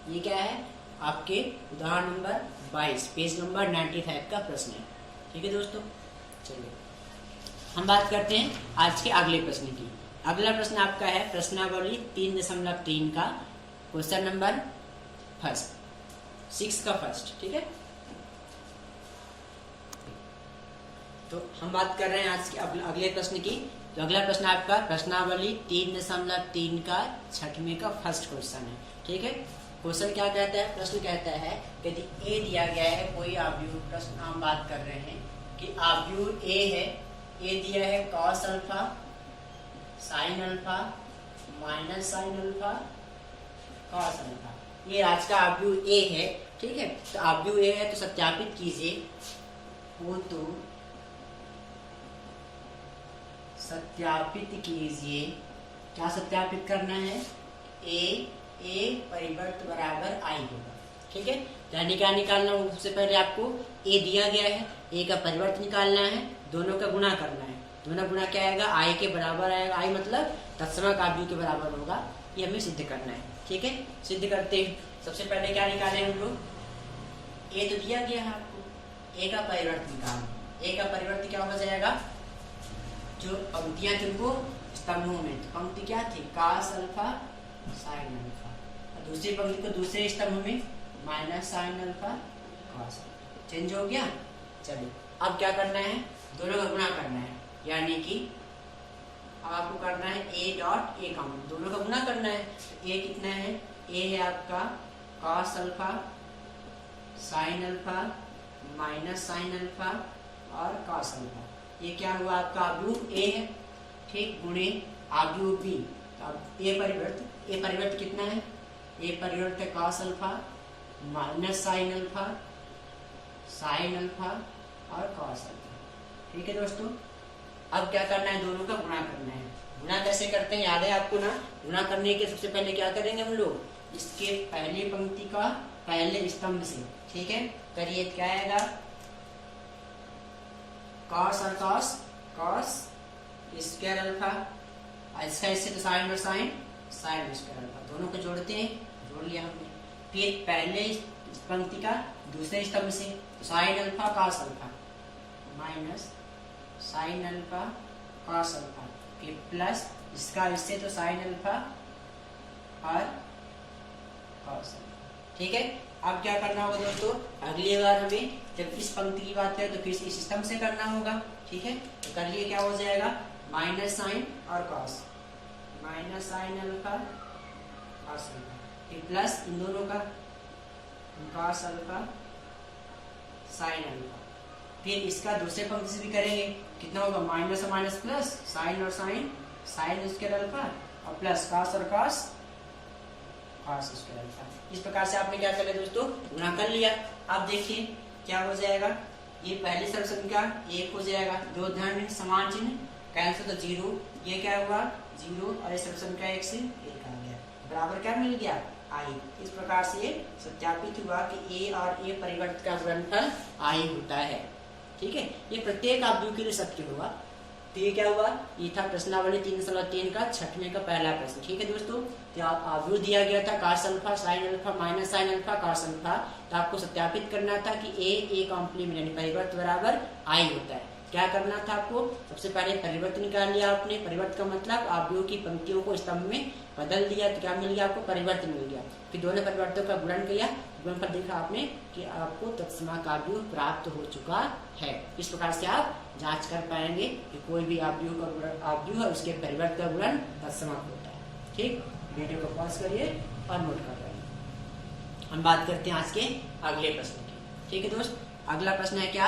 ये क्या है, आपके उदाहरण नंबर 22 पेज नंबर 95 का प्रश्न है, ठीक है दोस्तों। चलिए हम बात करते हैं आज के अगले प्रश्न की। अगला प्रश्न आपका है प्रश्नावली 3.3 का क्वेश्चन नंबर 6 का फर्स्ट, ठीक है। तो हम बात कर रहे हैं आज के अगले प्रश्न की। तो अगला प्रश्न आपका प्रश्नावली 3.3 का 6वें का फर्स्ट क्वेश्चन है, ठीक है। क्वेश्चन क्या कहता है, प्रश्न कहता है यदि A दिया गया है कोई आव्यूह, प्रश्न हम बात कर रहे हैं कि आव्यूह A है, A दिया है cos alpha, sin alpha, -sin alpha, cos alpha, ये आज का आव्यूह A है। ठीक है। तो आप भी ये है तो सत्यापित कीजिए, वो तो सत्यापित कीजिए। क्या सत्यापित करना है? ए परिवर्त बराबर आई होगा, ठीक है। यानी क्या निकालना होगा? सबसे पहले आपको ए दिया गया है, ए का परिवर्त निकालना है, दोनों का गुणा करना है। दोनों गुणा क्या आएगा? आई के बराबर आएगा। आई मतलब तत्समक आप के बराबर होगा। ये हमें सिद्ध करना है, ठीक है। सिद्ध करते हैं। सबसे पहले क्या निकालें हम लोग? ए तो दिया गया है आपको, ए का परिवर्त निकाल। ए का परिवर्त क्या हो जाएगा? जो पंक्तियां थी उनको स्तंभों में, तो पंक्ति क्या थी? कास अल्फा साइन अल्फा, और दूसरी पंक्ति को दूसरे स्तंभ में minus sine alpha cos. Change हो गया। चलिए अब क्या करना है? दोनों का गुणा करना है, यानी कि अब आपको करना है ए डॉट ए काउंट, दोनों का गुणा करना है। तो ए कितना है? ए है आपका cos alpha sine alpha minus sine alpha और कॉस अल्फा। ये क्या हुआ? आपका आव्यूह ए है, ठीक, गुणे आव्यूह बी। तो अब ए परिवर्त कितना है? ए परिवर्त है cos alpha minus sine alpha और कॉस अल्फा, ठीक है दोस्तों। अब क्या करना है? दोनों का गुणा करना है। गुणा कैसे करते हैं याद है आपको ना? गुणा करने के सबसे पहले क्या करेंगे हम लोग? इसके पहली पंक्ति का पहले स्तंभ से, ठीक है। करिए, क्या आएगा? कॉस और कॉस स्क्वायर अल्फा, इसका इससे तो साइन और साइन स्क्वायर अल्फा, दोनों को जोड़ते हैं। जोड़ लिया हमने। फिर पहले पंक्ति का दूसरे स्तंभ से sine alpha cos alpha minus sine alpha cos alpha, फिर प्लस इसका इससे तो साइन अल्फा और कॉस अल्फा, ठीक है। अब क्या करना होगा दोस्तों? अगली बार हमें जब इस पंक्ति की बात करें तो फिर इस स्तंभ से करना होगा, ठीक है। तो कर लिए, क्या हो जाएगा? माइनस साइन और cos, minus sine alpha cos alpha, फिर प्लस इन दोनों का कॉस अल्फा साइन अल्फा, फिर इसका दूसरे पंक्ति से भी करेंगे। कितना होगा? माइनस और माइनस प्लस, साइन और साइन स्क्वायर अल्फा और प्लस कॉस और कॉस स्क्वायर अल्फा। इस प्रकार से आपने क्या कर लिया दोस्तों? गुणा कर लिया। अब देखिए क्या हो जाएगा? ये पहले सर्वसंख्या एक हो जाएगा, दो धन समान चिन्ह कैंसिल, तो जीरो। ये क्या हुआ? जीरो, और ये सर्वसंख्या एक से एक आ गया, बराबर क्या मिल गया? आई। इस प्रकार से सत्यापित हुआ कि ए और ए परिवर्त का गुणनफल आई होता है, ठीक है। ये प्रत्येक आव्यूह के लिए सत्य हुआ। तो ये क्या हुआ? ये था प्रश्नावली 3.3 का छठवें का पहला प्रश्न, ठीक है दोस्तों। तो आप आव्यूह दिया गया था cos alpha sine alpha minus sine alpha cos alpha, तो आपको सत्यापित करना था कि ए कॉम्प्लीमेंट यानी परिवर्त बराबर आई होता है। क्या करना था आपको? सबसे पहले परिवर्त निकाल लिया आपने। परिवर्त का मतलब आव्यूह की पंक्तियों को स्तंभ में बदल दिया, तो क्या मिल गया आपको? परिवर्त मिल गया। फिर दोनों परिवर्तों का गुणन किया, गुणनफल देखा आपने कि आपको तत्समक आव्यूह प्राप्त हो चुका है। इस प्रकार से आप जांच कर पाएंगे कि कोई भी आव्यूह और उसके परिवर्त का गुणन तत्समक होता है, ठीक। वीडियो को पॉज करिए और नोट कर रहे। हम बात करते हैं आज के अगले प्रश्न की, ठीक है दोस्त। अगला प्रश्न है क्या?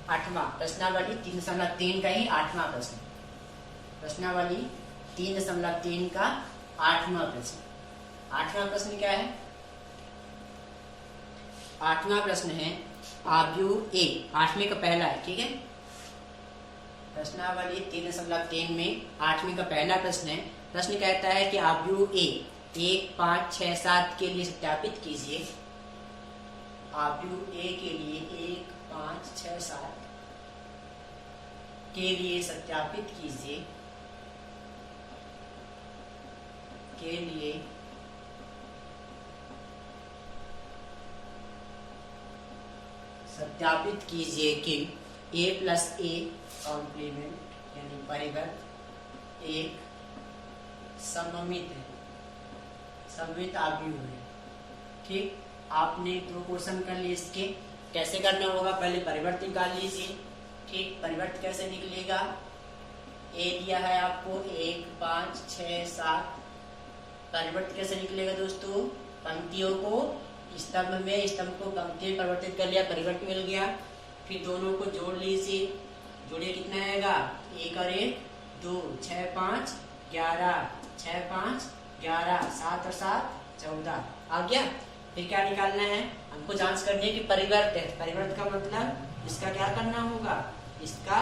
8वां, प्रश्नावली 3.3 का ही 8वां प्रश्न। प्रश्नावली 3.3 का 8वां प्रश्न। 8वां प्रश्न क्या है? 8वां प्रश्न है आव्यूह ए, 8वें का पहला है, ठीक है। प्रश्नावली 3.3 में 8वें का पहला प्रश्न है। प्रश्न कहता है कि आव्यूह ए 1, 5, 6, 7 के लिए सत्यापित कीजिए। आव्यूह ए के लिए 1, 5, 6, 7 के लिए सत्यापित कीजिए, के लिए सत्यापित कीजिए कि a प्लस ए कॉम्प्लीमेंट यानी परिवर्त एक सममित है, सममित आव्यूह है, ठीक। आपने दो क्वेश्चन कर लिए इसके। कैसे करना होगा? पहले परिवर्त निकाल लीजिए, ठीक। परिवर्त कैसे निकलेगा? ए दिया है आपको 1, 5, 6, 7। परिवर्त कैसे निकलेगा दोस्तों? पंक्तियों को स्तंभ में, स्तंभ को पंक्ति में परिवर्तित कर लिया, परिवर्त मिल गया। फिर दोनों को जोड़ लीजिए। जोड़िए, कितना आएगा? 1 और 1 2, 6, 5, 11, 6, 5, 11, 7 और 7 14 आ गया। फिर क्या निकालना है, हमको जांच करनी है कि परिवर्त है। परिवर्त का मतलब इसका क्या करना होगा, इसका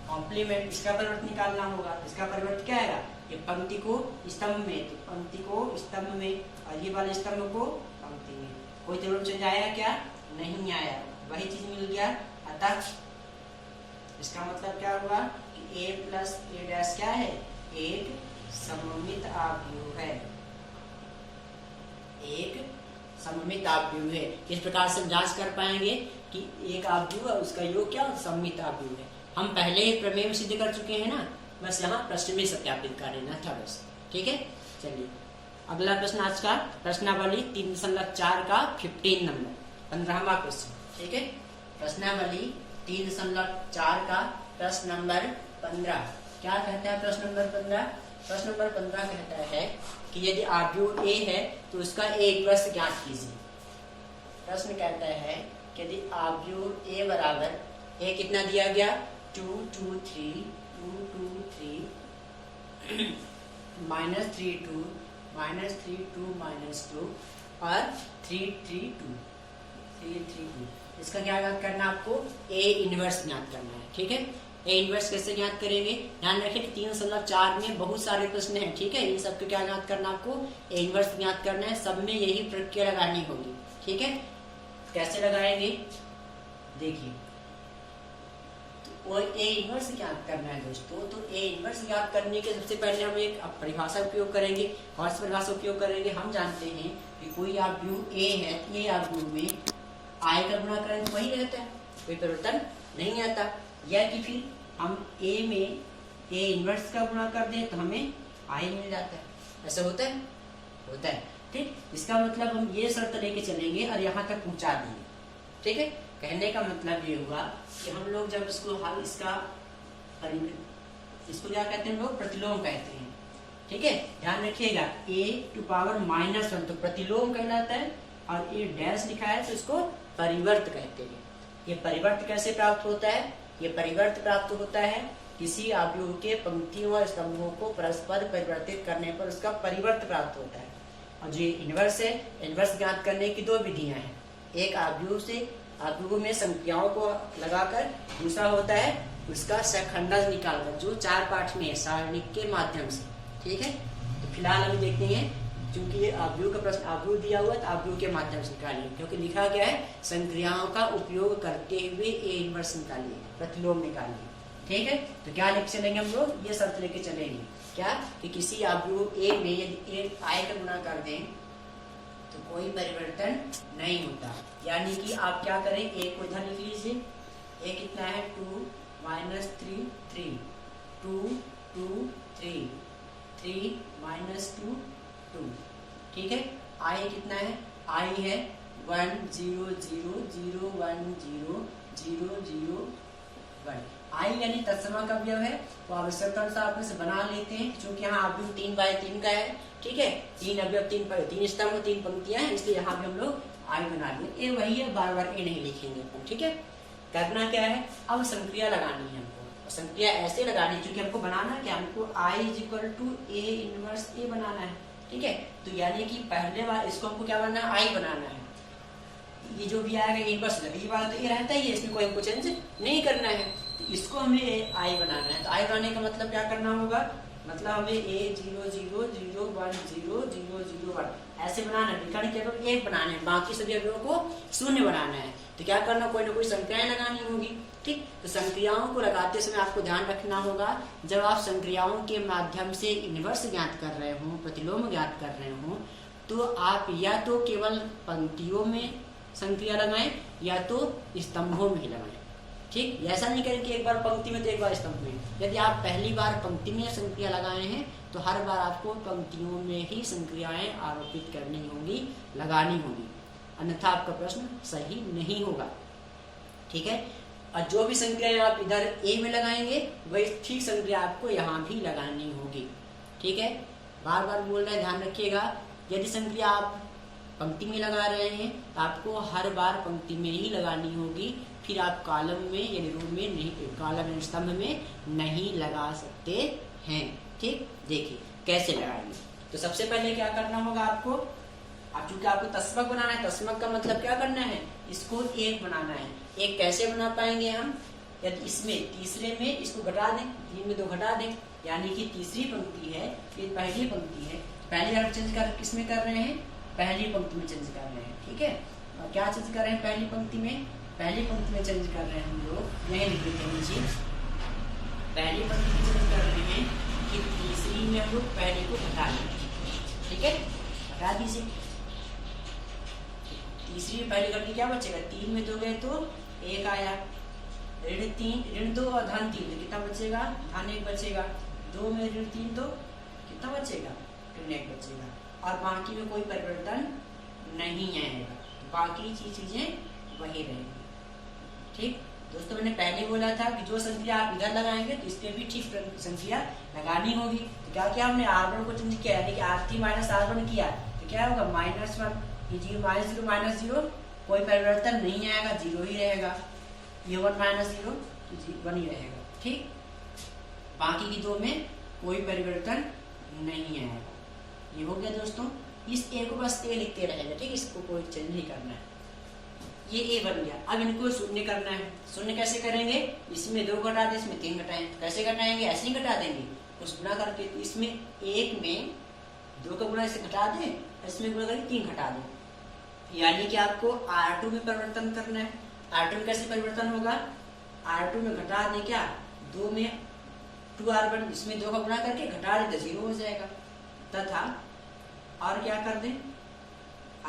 कॉम्प्लीमेंट, इसका परिवर्त निकालना होगा। इसका परिवर्त क्या आएगा, ये पंक्ति को स्तंभ में, तो पंक्ति को स्तंभ में और ये वाले स्तंभ को पंक्ति में। कोई जरूर चेंज आया क्या, नहीं आया, वही चीज मिल गया। अतः इसका मतलब क्या हुआ कि a प्लस ए डैश क्या है, एक सममित आव्यूह है, एक सममित आव्यूह है। इस प्रकार से हम जांच कर पाएंगे कि एक आव्यूह और उसका योग क्या, सममित आव्यूह है। हम पहले ही प्रमेय में सिद्ध कर चुके हैं ना, बस यहाँ प्रश्न में सत्यापित कर लेना था बस। ठीक है, चलिए अगला प्रश्न आज का प्रश्नावली 3.4 का 15 नंबर 15वां क्वेश्चन। ठीक है, प्रश्नावली 3.4 का प्रश्न नंबर 15 क्या कहता है। प्रश्न नंबर 15 कहता है कि यदि आव्यूह a है तो उसका a इनवर्स ज्ञात कीजिए। प्रश्न कहता है कि यदि आव्यूह a बराबर a कितना दिया गया, 2 2 3 2 2 3 -3 2 -3 2 -2 और 3 3 2 3 3 2। इसका क्या ज्ञात करना है आपको, a इनवर्स ज्ञात करना है। ठीक है, a इनवर्स कैसे ज्ञात करेंगे, ध्यान रखें कि 3.4 में बहुत सारे प्रश्न हैं। ठीक है, इन सबको क्या ज्ञात करना आपको, a इनवर्स ज्ञात करना है। सब में यही प्रक्रिया लगानी होगी। ठीक है, कैसे लगाएंगे देखिए, तो a इनवर्स ज्ञात करना है दोस्तों। तो a इनवर्स ज्ञात करने के सबसे पहले हम एक परिभाषा उपयोग करेंगे। कौन सी परिभाषा उपयोग करेंगे, हम जानते हैं कि कोई आव्यूह a है, ये आव्यूह में I का गुणा करें तो वही रहता है, कोई परिवर्तन नहीं आता। या कि फिर हम a में a इनवर्स का गुणा कर दें तो हमें I मिल जाता है। ऐसा होता है, होता है। ठीक, इसका मतलब हम ये शर्त लेके चलेंगे और यहाँ तक पहुँचा देंगे। ठीक है, कहने का मतलब ये हुआ कि हम लोग जब इसको हल इसको क्या कहते हैं, लोग प्रतिलोम कहते हैं। ठीक है, ध्यान रखिएगा, a⁻⁻1 तो प्रतिलोम कहलाता है और a डैश लिखा है तो इसको परिवर्त कहते हैं। ये परिवर्त कैसे प्राप्त होता है, ये परिवर्त प्राप्त होता है किसी आव्यूह के पंक्तियों और स्तंभों को परस्पर परिवर्तित करने पर उसका परिवर्त प्राप्त होता है। और जो इनवर्स है, इनवर्स ज्ञात करने की दो विधियां हैं। एक आव्यूह में संख्याओं को लगाकर, दूसरा होता है उसका सहखंडन निकालकर, जो 4 पाठ में है सारणिक के माध्यम से। ठीक है, तो फिलहाल हम देखते हैं, क्योंकि ये आव्यूह का प्रश्न आव्यूह दिया हुआ है तो आव्यूह के माध्यम से निकालिए, क्योंकि लिखा गया है संक्रियाओं का उपयोग करते हुए a इनवर्स निकालिए, प्रतिलोम निकालिए। ठीक है, तो क्या लेके चलेंगे हम लोग, ये शर्त लेके चलेंगे क्या कि किसी आव्यूह a में यदि a I का गुणा कर दें तो कोई परिवर्तन नहीं होता। यानी कि आप क्या करें, a को इधर लिख लीजिए, a कितना है 2 -3 3 2 2 3 3 -2 2। ठीक है, I कितना है, I है 1 0 0 0 1 0 0 0 1। I यानी तत्सम का अवयव है, तो आवश्यकता अनुसार आप इसे बना लेते हैं। क्योंकि यहाँ आव्यूह 3/3 का है। ठीक है, 3 अवयव 3 स्तंभ 3 पंक्तियां हैं, इसलिए यहाँ भी हम लोग I बना लिए। a वही है, बार बार a नहीं लिखेंगे अपन। ठीक है, करना क्या है, अब संक्रिया लगानी है हमको। संक्रिया ऐसे लगानी है, क्योंकि हमको बनाना क्या, हमको I = a इनवर्स a बनाना है। ठीक है, तो यानी कि पहले बार इसको हमको क्या बनाना है, I बनाना है। ये जो भी आएगा इनवर्स, ये वाला तो ये रहता ही है, इसमें कोई हमको चेंज नहीं करना है। तो इसको हमें I बनाना है। तो I बनाने का मतलब क्या करना होगा, मतलब हमें a 0 0 0 1 0 0 0 1 ऐसे बनाना है। विकर्ण केवल एक बनाना है, बाकी सभी अवयवों को शून्य बनाना है। तो क्या करना, कोई ना कोई संक्रियाएं लगानी होगी। ठीक, तो संक्रियाओं को लगाते समय आपको ध्यान रखना होगा, जब आप संक्रियाओं के माध्यम से इनवर्स ज्ञात कर रहे हो, प्रतिलोम ज्ञात कर रहे हो, तो आप या तो केवल पंक्तियों में संक्रिया लगाएं या तो स्तंभों में ही लगाएं। ठीक, ऐसा नहीं करें कि एक बार पंक्ति में तो एक बार स्तंभ में। यदि आप पहली बार पंक्ति में संक्रिया लगाए हैं तो हर बार आपको पंक्तियों में ही संक्रियाएं आरोपित करनी होंगी, लगानी होगी, अन्यथा आपका प्रश्न सही नहीं होगा। ठीक है, और जो भी संक्रियाएं आप इधर a में लगाएंगे वही ठीक संक्रिया आपको यहाँ भी लगानी होगी। ठीक है, बार बार बोल रहे हैं, ध्यान रखिएगा। यदि संक्रिया आप पंक्ति में लगा रहे हैं तो आपको हर बार पंक्ति में ही लगानी होगी, फिर आप कॉलम में यानी रो में नहीं, कॉलम स्तंभ में नहीं लगा सकते हैं। ठीक, देखिए कैसे लगाएंगे। तो सबसे पहले क्या करना होगा आपको, अब चूंकि आपको तस्मक बनाना है, तस्मक का मतलब क्या करना है, इसको एक बनाना है। एक कैसे बना पाएंगे हम, यदि इसमें तीसरे में इसको घटा दें, 3 में 2 घटा दें, यानी कि तीसरी पंक्ति है, ये पहली पंक्ति है, पहली हर्फ चेंज कर किसमें कर रहे हैं, पहली पंक्ति में चेंज कर रहे हैं। ठीक है, और क्या चेंज कर रहे हैं पहली पंक्ति में, पहली पंक्ति में चेंज कर रहे हैं हम लोग, यही लिख देते हैं नीचे, पहली पंक्ति में चेंज कर रहे हैं कि तीसरी में हम लोग पहले को घटा लें। ठीक है, घटा दीजिए, तीसरी में पहले करके क्या बचेगा, 3 में 2 गए तो 1 आया, ऋण 3 ऋण 2 और धन 3 तो कितना बचेगा, धन 1 बचेगा, 2 में ऋण 3 तो कितना बचेगा, ऋण 1 बचेगा, और बाकी में कोई परिवर्तन नहीं आएगा, बाकी चीजें वही रहेंगी। ठीक दोस्तों, मैंने पहले बोला था कि जो संख्या आप इधर लगाएंगे तो इसके भी ठीक संख्या लगानी होगी। तो क्या किया हमने, R1 को चेंज किया, यानी कि R3 माइनस R1 किया तो क्या होगा, -1, ये 0 -0 कोई परिवर्तन नहीं आएगा, 0 ही रहेगा, ये 1 -0 तो 1 ही रहेगा। ठीक, बाकी की 2 में कोई परिवर्तन नहीं आएगा। ये हो गया दोस्तों, इस ए को बस ए लिखते रहेगा। ठीक, इसको कोई चेंज नहीं करना है, ये ए बन गया। अब इनको शून्य करना है, शून्य कैसे करेंगे, इसमें 2 घटा दें, इसमें 3 घटाएं, कैसे घटाएंगे, ऐसे ही घटा देंगे, कुछ गुणा करके, इसमें 1 में 2 का गुणा इसे घटा दें, इसमें गुणा करके 3 घटा दें, यानी कि आपको R2 में परिवर्तन करना है। R2 में कैसे परिवर्तन होगा, R2 में घटा दें क्या, 2 में 2R1, इसमें 2 का गुणा करके घटा दें तो 0 हो जाएगा, तथा और क्या कर दें,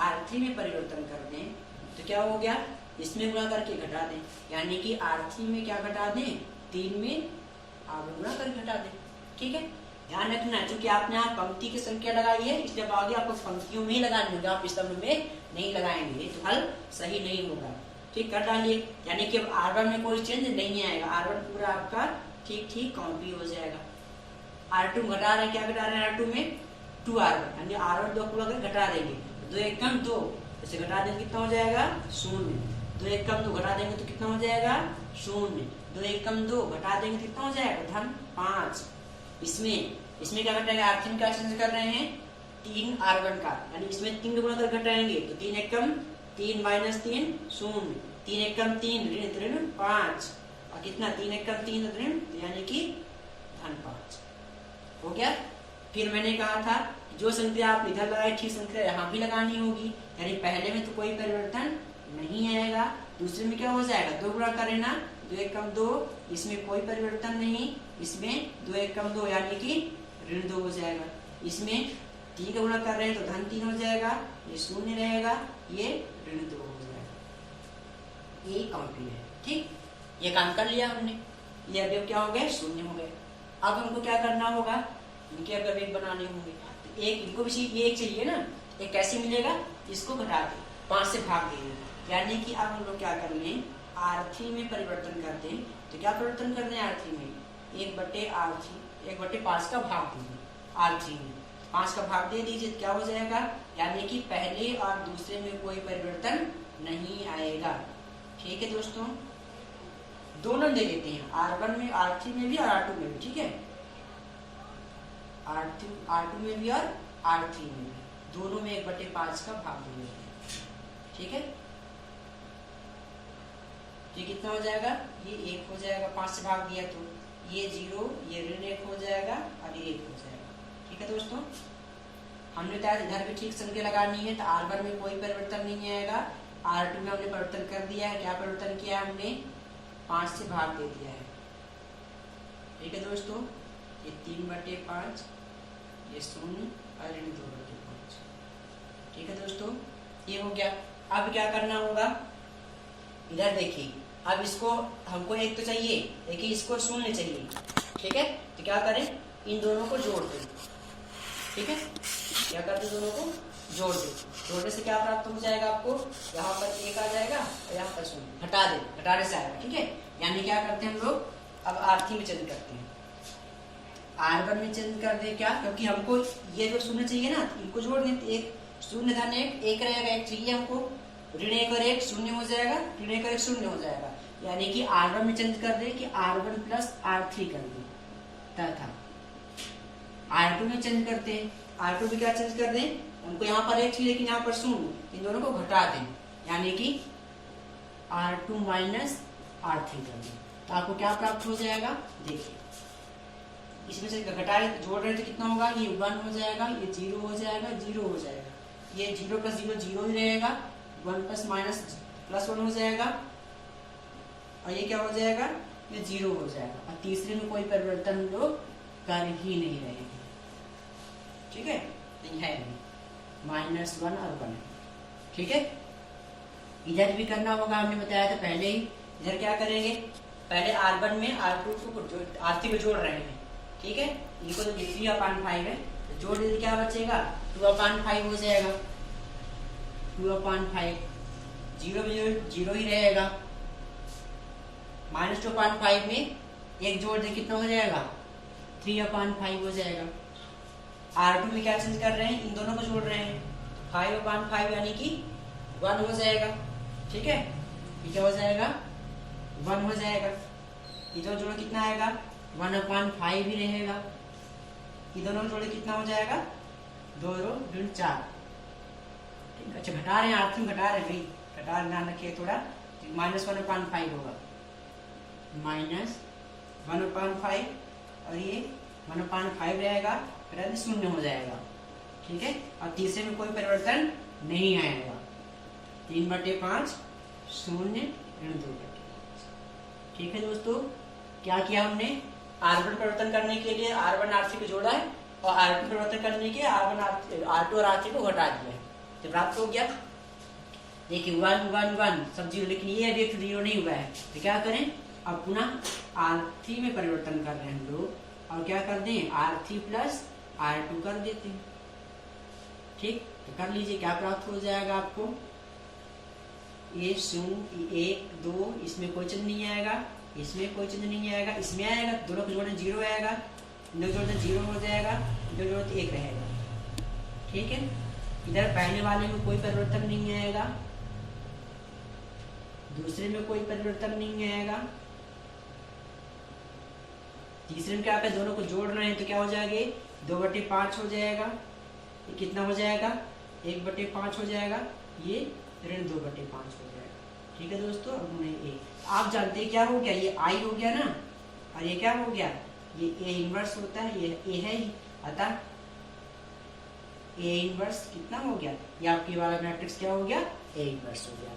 R3 में परिवर्तन कर दें तो क्या हो गया, इसमें गुणा करके घटा दें, यानी कि R3 में क्या घटा दें, 3 में R1 गुणा करके घटा दें। ठीक है, ध्यान रखना है, क्योंकि आपने यहाँ पंक्ति की संख्या लगाई है, इसलिए आगे आपको पंक्तियों में ही लगानी होगी, आप स्तंभ में नहीं लगाएंगे तो हल सही नहीं होगा। ठीक, कर डालिए, यानी कि अब R1 में कोई चेंज नहीं आएगा, R1 पूरा आपका ठीक ठीक कॉपी हो जाएगा। R2 घटा रहे हैं, क्या घटा रहे हैं, R2 में 2R1, यानी R1 2 पूरा कर घटा देंगे, 2 1 कम 2, इसे घटा देंगे कितना हो जाएगा, 0, 2 1 कम 2 घटा देंगे तो कितना हो जाएगा, 0, 2 1 कम 2 घटा देंगे तो कितना हो जाएगा, धन 5। इसमें क्या घटाएंगे, R3 में क्या चेंज कर रहे हैं, 3R1 का, यानी इसमें 3 गुणा कर घटाएंगे तो 3 1 कम 3 -3 0, 3 1 कम 3 ऋण 5, और कितना 3 1 कम 3 ऋण, यानी कि धन 5 हो गया। फिर मैंने कहा था जो संख्या आप इधर लगाए ठीक संख्या यहाँ भी लगानी होगी, यानी पहले में तो कोई परिवर्तन नहीं आएगा, दूसरे में क्या हो जाएगा, 2 गुणा करें ना, 2 1 कम 2, इसमें कोई परिवर्तन नहीं, इसमें 2 1 कम 2 यानी कि ऋण 2 हो जाएगा, इसमें 3 का गुणा कर रहे हैं तो धन 3 हो जाएगा, ये 0 रहेगा, ये ऋण 2 हो जाएगा, ये कंप्लीट है। ठीक, ये काम कर लिया हमने, ये अभी क्या हो गए, 0 हो गए। अब हमको क्या करना होगा, इनके अगर एक बनाने होंगे तो एक इनको भी ये एक चाहिए ना, एक कैसे मिलेगा, इसको घटा के 5 से भाग देंगे, यानी कि अब हम लोग क्या कर लें, R3 में परिवर्तन करते हैं, तो क्या परिवर्तन कर रहे हैं R3 में, 1/R3 1/5 का भाग देंगे, R3 में 5 का भाग दे दीजिए, क्या हो जाएगा, यानी कि पहले और दूसरे में कोई परिवर्तन नहीं आएगा। ठीक है दोस्तों, दोनों दे देते हैं, R1 में, R3 में भी और R2 में भी। ठीक है, R2 में भी और R3 में भी, दोनों में 1/5 का भाग दे देते हैं। ठीक है, ये कितना हो जाएगा, ये 1 हो जाएगा, 5 से भाग दिया तो ये 0, ये ऋण 1 हो जाएगा और ये 1 हो जाएगा। ठीक है दोस्तों, हमने बताया इधर भी ठीक संख्या लगानी है, तो R1 में कोई परिवर्तन नहीं आएगा, R2 में हमने परिवर्तन कर दिया है, क्या परिवर्तन किया है हमने, 5 से भाग दे दिया है। ठीक है दोस्तों, ये 3/5, ये 0 और ऋण 2/5। ठीक है दोस्तों, ये हो गया। अब क्या करना होगा, इधर देखिए, अब इसको हमको एक तो चाहिए, देखिए इसको 0 चाहिए। ठीक है, तो क्या करें, इन दोनों को जोड़ दें। ठीक है, क्या करते, दोनों को जोड़ दें, जोड़ने से क्या प्राप्त हो जाएगा आपको, यहाँ पर 1 आ जाएगा और यहाँ पर 0, घटा दें, घटाने से आएगा। ठीक है, यानी क्या करते हैं हम लोग, अब R3 में चेंज करते हैं, R1 में चेंज कर दे, क्या, क्योंकि हमको ये जो 0 चाहिए ना, इनको जोड़ दें, 1 0 धन 1 रहेगा, 1 चाहिए हमको, ऋण 1 और 1 0 हो जाएगा, ऋण 1 और 1 0 हो जाएगा, यानी कि R1 में चेंज कर दे कि R1 + R3 कर दे, तथा R2 में चेंज करते हैं, R2 में क्या चेंज कर दें, उनको यहाँ पर एक थी लेकिन यहाँ पर शून्य, इन दोनों को घटा दें, यानी कि R2 माइनस R3 कर दें, तो आपको क्या प्राप्त हो जाएगा, देखिए इसमें से घटाए जोड़ रहे तो कितना होगा, ये 1 हो जाएगा, ये 0 हो जाएगा, 0 हो जाएगा, ये 0 प्लस 0 0 ही रहेगा, 1 प्लस माइनस प्लस 1 हो जाएगा, और ये क्या हो जाएगा, ये 0 हो जाएगा, और तीसरे में कोई परिवर्तन हम लोग कर ही नहीं रहे हैं, ठीक है, नहीं है -1 और 1, ठीक है। इधर भी करना होगा, हमने बताया था पहले ही। इधर क्या करेंगे, पहले R1 में R2 को R3 को जोड़ रहे हैं, ठीक है, इनको तो 3/5 है, तो जोड़ दीजिए, क्या बचेगा 2/5 हो जाएगा, 2/5, 0 ही रहेगा, -2/5 में एक जोड़ दे कितना हो जाएगा, 3/5 हो जाएगा। R2 में क्या चेंज कर रहे हैं, इन दोनों को जोड़ रहे हैं, 5/5 यानी कि 1 हो जाएगा, ठीक है, ये क्या हो जाएगा, 1 हो जाएगा, इधर जोड़ कितना आएगा, 1/5 ही रहेगा, ये दोनों जोड़े कितना हो जाएगा, 2 × 4, ठीक। अच्छा घटा रहे हैं, R3 में घटा रहे हैं भाई, घटा ध्यान रखिए थोड़ा, -1/5 होगा, -1/5, और ये 1/5 रहेगा, फिर 0 हो जाएगा, ठीक है, और तीसरे में कोई परिवर्तन नहीं आएगा, 3/5 0 ऋण 2/5, ठीक है दोस्तों। क्या किया हमने, R1 परिवर्तन करने के लिए R1 R3 को जोड़ा है, और R2 परिवर्तन करने के लिए R2 और R3 को घटा दिया है, तो प्राप्त हो गया। देखिए 1 1 1 सब 0, लेकिन ये अभी 0 नहीं हुआ है, तो क्या करें, अब पुनः R3 में परिवर्तन कर रहे हैं हम लोग, और क्या कर दें, R3 प्लस R2 कर देते हैं, ठीक, तो कर लीजिए, क्या प्राप्त हो जाएगा आपको, ये 0 1 2, इसमें कोई चिन्ह नहीं आएगा, इसमें कोई चिन्ह नहीं आएगा, इसमें आएगा, दोनों को जोड़ने 0 आएगा, दोनों जोड़ने 0 हो जाएगा, दोनों जोड़ने 1 रहेगा, ठीक है। इधर पहले वाले में कोई परिवर्तन नहीं आएगा, दूसरे में कोई परिवर्तन नहीं आएगा, तीसरे में क्या है, दोनों को जोड़ रहे हैं तो क्या हो जाएगा, 2/5 हो जाएगा, ये कितना हो जाएगा, 1/5 हो जाएगा, ये ऋण 2/5 हो जाएगा, ठीक है दोस्तों। अब ये आप जानते हैं क्या हो गया, ये I हो गया ना, और ये क्या हो गया, ये A इनवर्स होता है, ये A है ही, अतः A इनवर्स कितना हो गया, ये आपकी वाला मैट्रिक्स क्या हो गया, A इनवर्स हो गया।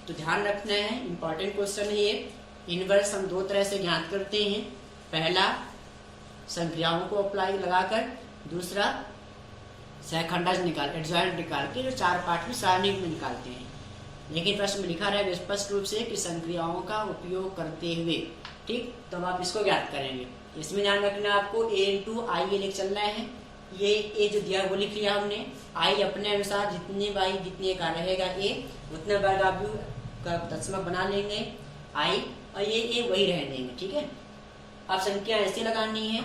तो ध्यान रखना है, इंपॉर्टेंट क्वेश्चन है ये। इनवर्स हम 2 तरह से ज्ञात करते हैं, पहला संक्रियाओं को अप्लाई लगाकर, दूसरा सहखंडांश निकाल एडजॉइंट निकाल के, जो 4 पार्ट में सारणी में निकालते हैं। लेकिन प्रश्न में लिखा रहा है स्पष्ट रूप से कि संक्रियाओं का उपयोग करते हुए, ठीक, तो आप इसको ज्ञात करेंगे। इसमें ध्यान रखना आपको A × I ये लिख चलना है, ये A जो दिया वो लिख लिया हमने, I अपने अनुसार जितने का रहेगा A उतने बार आप का तत्समक बना लेंगे I, और ये A वही रहने देंगे, ठीक है। अब संख्या ऐसे लगानी है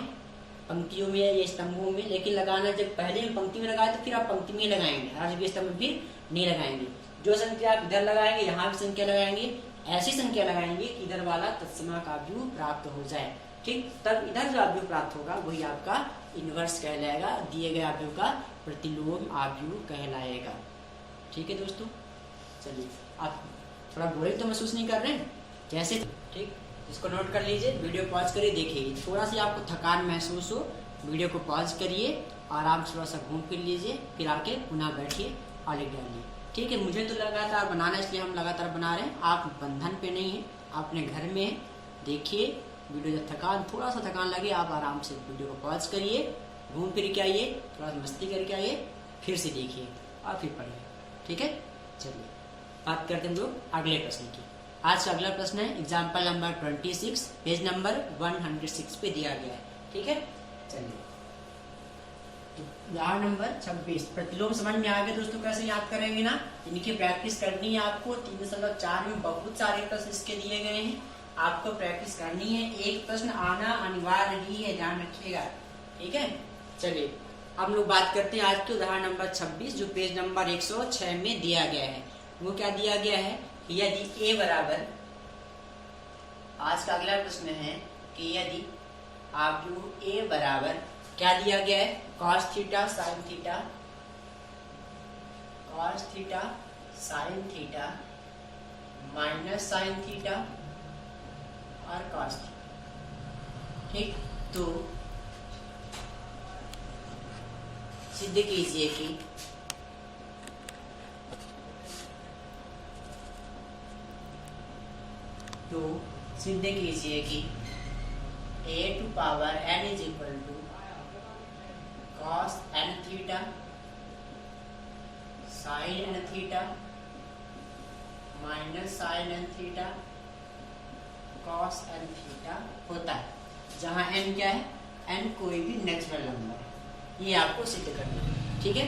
पंक्तियों में या स्तंभों में, लेकिन लगाना जब पहले हम पंक्ति में लगाए तो फिर आप पंक्ति में लगाएंगे, आज भी स्तंभ फिर नहीं लगाएंगे। जो संख्या आप इधर लगाएंगे, यहाँ भी संख्या लगाएंगे, ऐसी संख्या लगाएंगे कि इधर वाला तत्समक आव्यूह प्राप्त हो जाए, ठीक, तब इधर जो आव्यूह प्राप्त होगा वही आपका इनवर्स कहलाएगा, दिए गए आव्यूह का प्रतिलोम आव्यूह कहलाएगा, ठीक है दोस्तों। चलिए, आप थोड़ा बोरिंग तो महसूस नहीं कर रहे हैं कैसे, ठीक, इसको नोट कर लीजिए, वीडियो पॉज करिए, देखिए थोड़ा सा आपको थकान महसूस हो, वीडियो को पॉज करिए, आराम से थोड़ा सा घूम फिर लीजिए, फिर आके पुनः बैठिए और लिख डालिए, ठीक है। मुझे तो लगातार बनाना, इसलिए हम लगातार बना रहे हैं, आप बंधन पे नहीं हैं, आप अपने घर में हैं, देखिए वीडियो। जब थोड़ा सा थकान लगे, आप आराम से वीडियो को पॉज करिए, घूम फिर के आइए, थोड़ा सा मस्ती करके आइए, फिर से देखिए और फिर पढ़िए, ठीक है। चलिए बात करते हैं हम लोग अगले प्रश्न की। आज का अगला प्रश्न है एग्जाम्पल नंबर 26, पेज नंबर 106 पे दिया गया है, ठीक है। चलिए उदाहरण नंबर 26, प्रतिलोम समझ में आ गया दोस्तों, कैसे याद करेंगे ना, इनकी प्रैक्टिस करनी है आपको। 3.4 में बहुत सारे प्रश्न इसके दिए गए हैं, आपको प्रैक्टिस करनी है, एक प्रश्न आना अनिवार्य ही है, ध्यान रखिएगा, ठीक है। चलिए हम लोग बात करते हैं आज के उदाहरण नंबर 26, जो पेज नंबर 106 में दिया गया है। वो क्या दिया गया है कि यदि A बराबर, आज का अगला प्रश्न है कि यदि आव्यूह A बराबर क्या दिया गया है, cos theta sin theta cos theta sine theta minus sine theta और कॉस थीटा। ठीक, तो सिद्ध कीजिए कि a to power n is equal to cos n theta sin n theta minus sine n theta cos n theta होता है, जहाँ n क्या है, n कोई भी नेचुरल नंबर है। ये आपको सिद्ध करना है। ठीक है,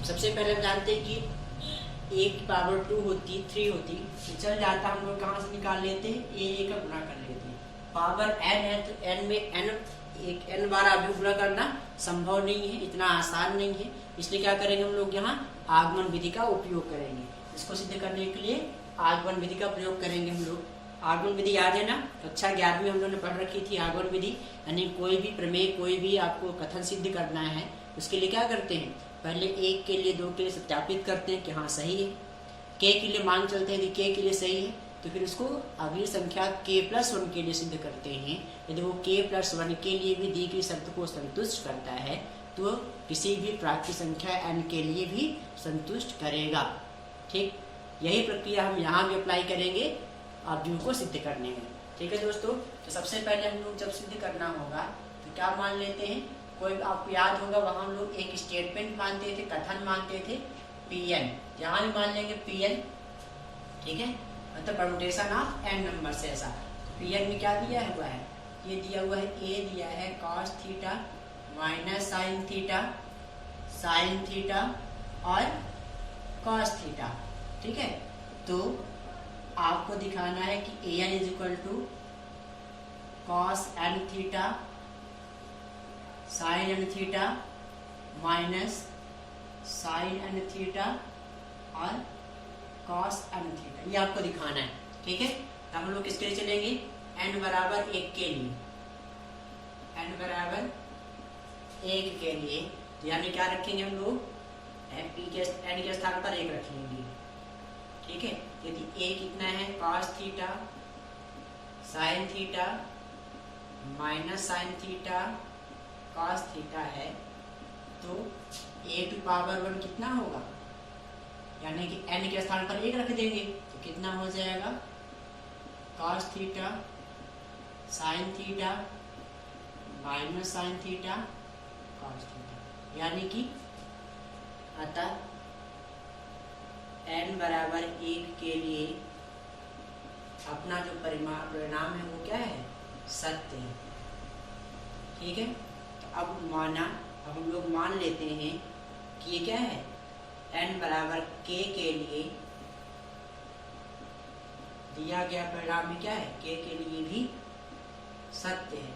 सबसे पहले हम जानते हैं कि a की पावर 2 होती, 3 होती, तो चल जाता, हम लोग कहाँ से निकाल लेते हैं, a का गुणा कर लेते हैं। पावर n है तो n में n बार आप गुणा करना संभव नहीं है, इतना आसान नहीं है, इसलिए क्या करेंगे हम लोग यहाँ आगमन विधि का उपयोग करेंगे। इसको सिद्ध करने के लिए आगमन विधि का प्रयोग करेंगे हम लोग। आगमन विधि याद है ना, कक्षा 11 में हम लोगों ने पढ़ रखी थी आगमन विधि। यानी कोई भी प्रमेय, कोई भी आपको कथन सिद्ध करना है, उसके लिए क्या करते हैं, पहले 1 के लिए 2 के लिए सत्यापित करते हैं कि हाँ सही है, k के लिए मान चलते हैं, यदि k के लिए सही है तो फिर उसको अगली संख्या k+1 के लिए सिद्ध करते हैं। यदि वो k+1 के लिए भी दी गई शर्त को संतुष्ट करता है तो किसी भी प्राकृतिक संख्या n के लिए भी संतुष्ट करेगा। ठीक, यही प्रक्रिया हम यहाँ भी अप्लाई करेंगे आव्यूह को सिद्ध करने में। ठीक है दोस्तों, तो सबसे पहले हम लोग जब सिद्ध करना होगा तो क्या मान लेते हैं, कोई आपको याद होगा वहाँ हम लोग एक स्टेटमेंट मानते थे, कथन मानते थे Pn, यहाँ भी मान लेंगे Pn। ठीक है, मतलब परमुटेशन ऑफ n नंबर से ऐसा। Pn में क्या दिया हुआ है, ये दिया हुआ है, a दिया है cos theta minus sine theta और cos थीटा। ठीक है, तो आपको दिखाना है कि an is equal to cos n theta sine n theta minus sine n theta और cos n थीटा, ये आपको दिखाना है। ठीक है, तो हम लोग किसके लिए चलेंगे, n बराबर 1 के लिए, n बराबर 1 के लिए, तो यानी क्या रखेंगे हम लोग, n के स्थान पर 1 रख लेंगे। ठीक है, यदि a कितना है, cos theta sine theta minus sine theta cos theta है, तो a टू पावर 1 कितना होगा, यानी कि n के स्थान पर 1 रख देंगे तो कितना हो जाएगा, cos theta sine theta minus sine theta cos theta, यानी कि अतः n बराबर 1 के लिए अपना जो परिणाम है वो क्या है, सत्य है। ठीक है, तो अब हम लोग मान लेते हैं कि ये क्या है, n बराबर k के लिए दिया गया परिणाम में क्या है, k के लिए भी सत्य है।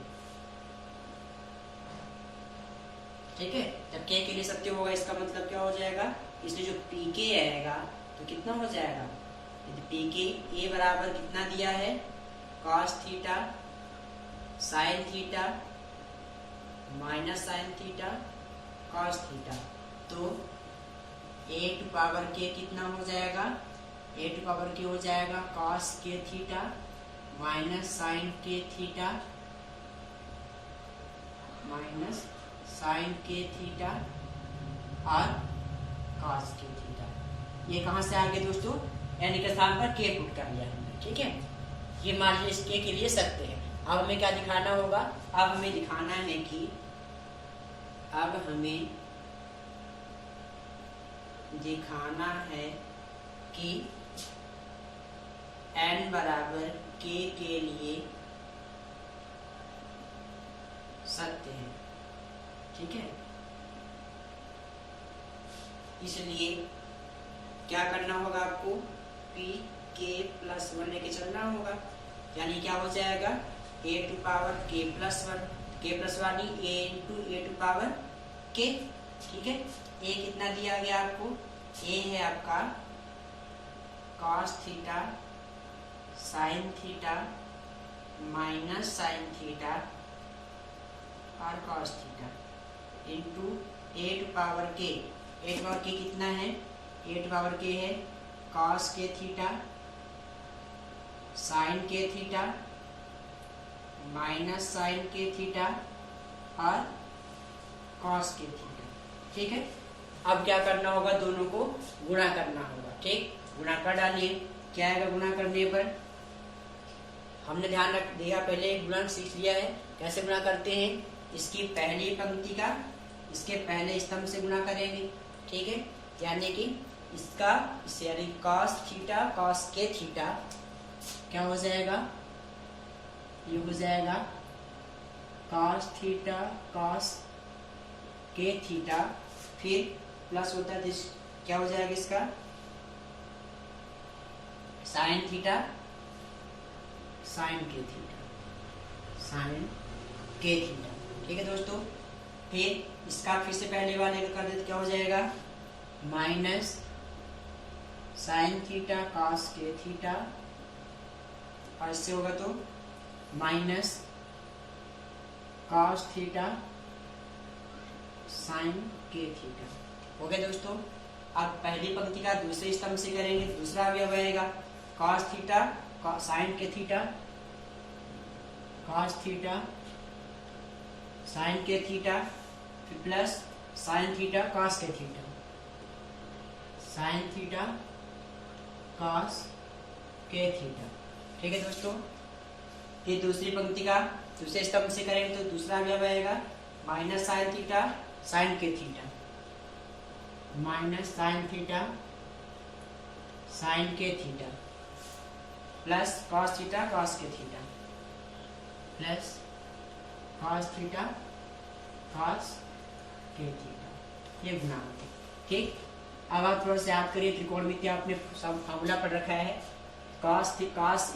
ठीक है, जब k के लिए सत्य होगा इसका मतलब क्या हो जाएगा, इसलिए जो pk आएगा तो कितना हो जाएगा, यदि pk a बराबर कितना दिया है, cos theta sine theta minus sine theta cos theta, तो a टू पावर k कितना हो जाएगा, a टू पावर k हो जाएगा cos k theta minus sine k theta minus sine k theta और cos k थीटा। ये कहाँ से आ गया दोस्तों, n के स्थान पर k पुट कर लिया हमने। ठीक है, ये मान लीजिए इस k के लिए सत्य है। अब हमें क्या दिखाना होगा, अब हमें दिखाना है कि n बराबर k के लिए सत्य है। ठीक है, इसलिए क्या करना होगा आपको, pk+1 लेके चलना होगा, यानी क्या हो जाएगा, a to power k+1, k+1 ही a टू पावर k। ठीक है, a कितना दिया गया आपको, a है आपका cos theta sine theta minus sine theta और cos theta into a to power k। a to power k कितना है, ए टू पावर के है कॉस के थीटा साइन के थीटा माइनस साइन के थीटा और कॉस के थीटा। ठीक है, अब क्या करना होगा, दोनों को गुणा करना होगा। ठीक, गुणा कर डालिए। क्या आएगा गुणा करने पर? हमने ध्यान रख दिया, पहले गुणन सीख लिया है कैसे गुणा करते हैं। इसकी पहली पंक्ति का इसके पहले स्तंभ से गुणा करेंगे। ठीक है, यानी कि इसका इससे यानी कॉस थीटा कॉस के थीटा क्या हो जाएगा, ये हो जाएगा कॉस थीटा कॉस के थीटा, फिर प्लस होता है क्या हो जाएगा इसका साइन थीटा साइन के थीटा साइन के थीटा। ठीक है दोस्तों, फिर इसका फिर से पहले वाले का कर देते क्या हो जाएगा माइनस साइन थीटा कॉस के थीटा और इससे होगा तो माइनस कॉस थीटा साइन के थीटा। हो गया दोस्तों। अब पहली पंक्ति का दूसरे स्तंभ से करेंगे, दूसरा अवयव आएगा कॉस थीटा साइन के थीटा कॉस थीटा साइन के थीटा, फिर प्लस साइन थीटा कॉस के थीटा साइन थीटा कॉस के थीटा। ठीक है दोस्तों, फिर दूसरी पंक्ति का दूसरे स्तंभ से करेंगे तो दूसरा अवयव आएगा माइनस साइन थीटा साइन के theta minus sine theta sine के theta plus cos theta cos के theta plus cos theta cos के थीटा, ये गुना होते। ठीक, अब आप थोड़ा सा याद करिए, त्रिकोणमिति आपने सब फॉर्मूला पढ़ रखा है, cos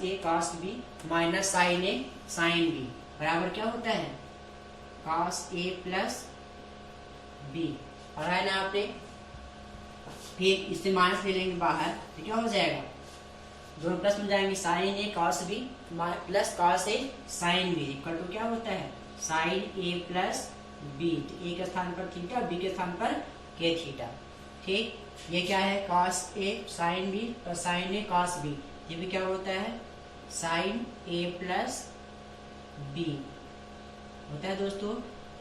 A cos B minus sign A sine B बराबर क्या होता है कॉस ए प्लस बी। और है ना आपने, फिर इससे माइनस ले लेंगे बाहर तो क्या हो जाएगा, दोनों प्लस में जाएंगे, sine A cos B plus cos A sine B equal to क्या होता है sine A plus B. A के स्थान पर थीटा, बी के स्थान पर के थीटा। ठीक, ये क्या है cos A sine B plus sign A cos B, ये भी क्या होता है साइन ए प्लस बी होता है दोस्तों।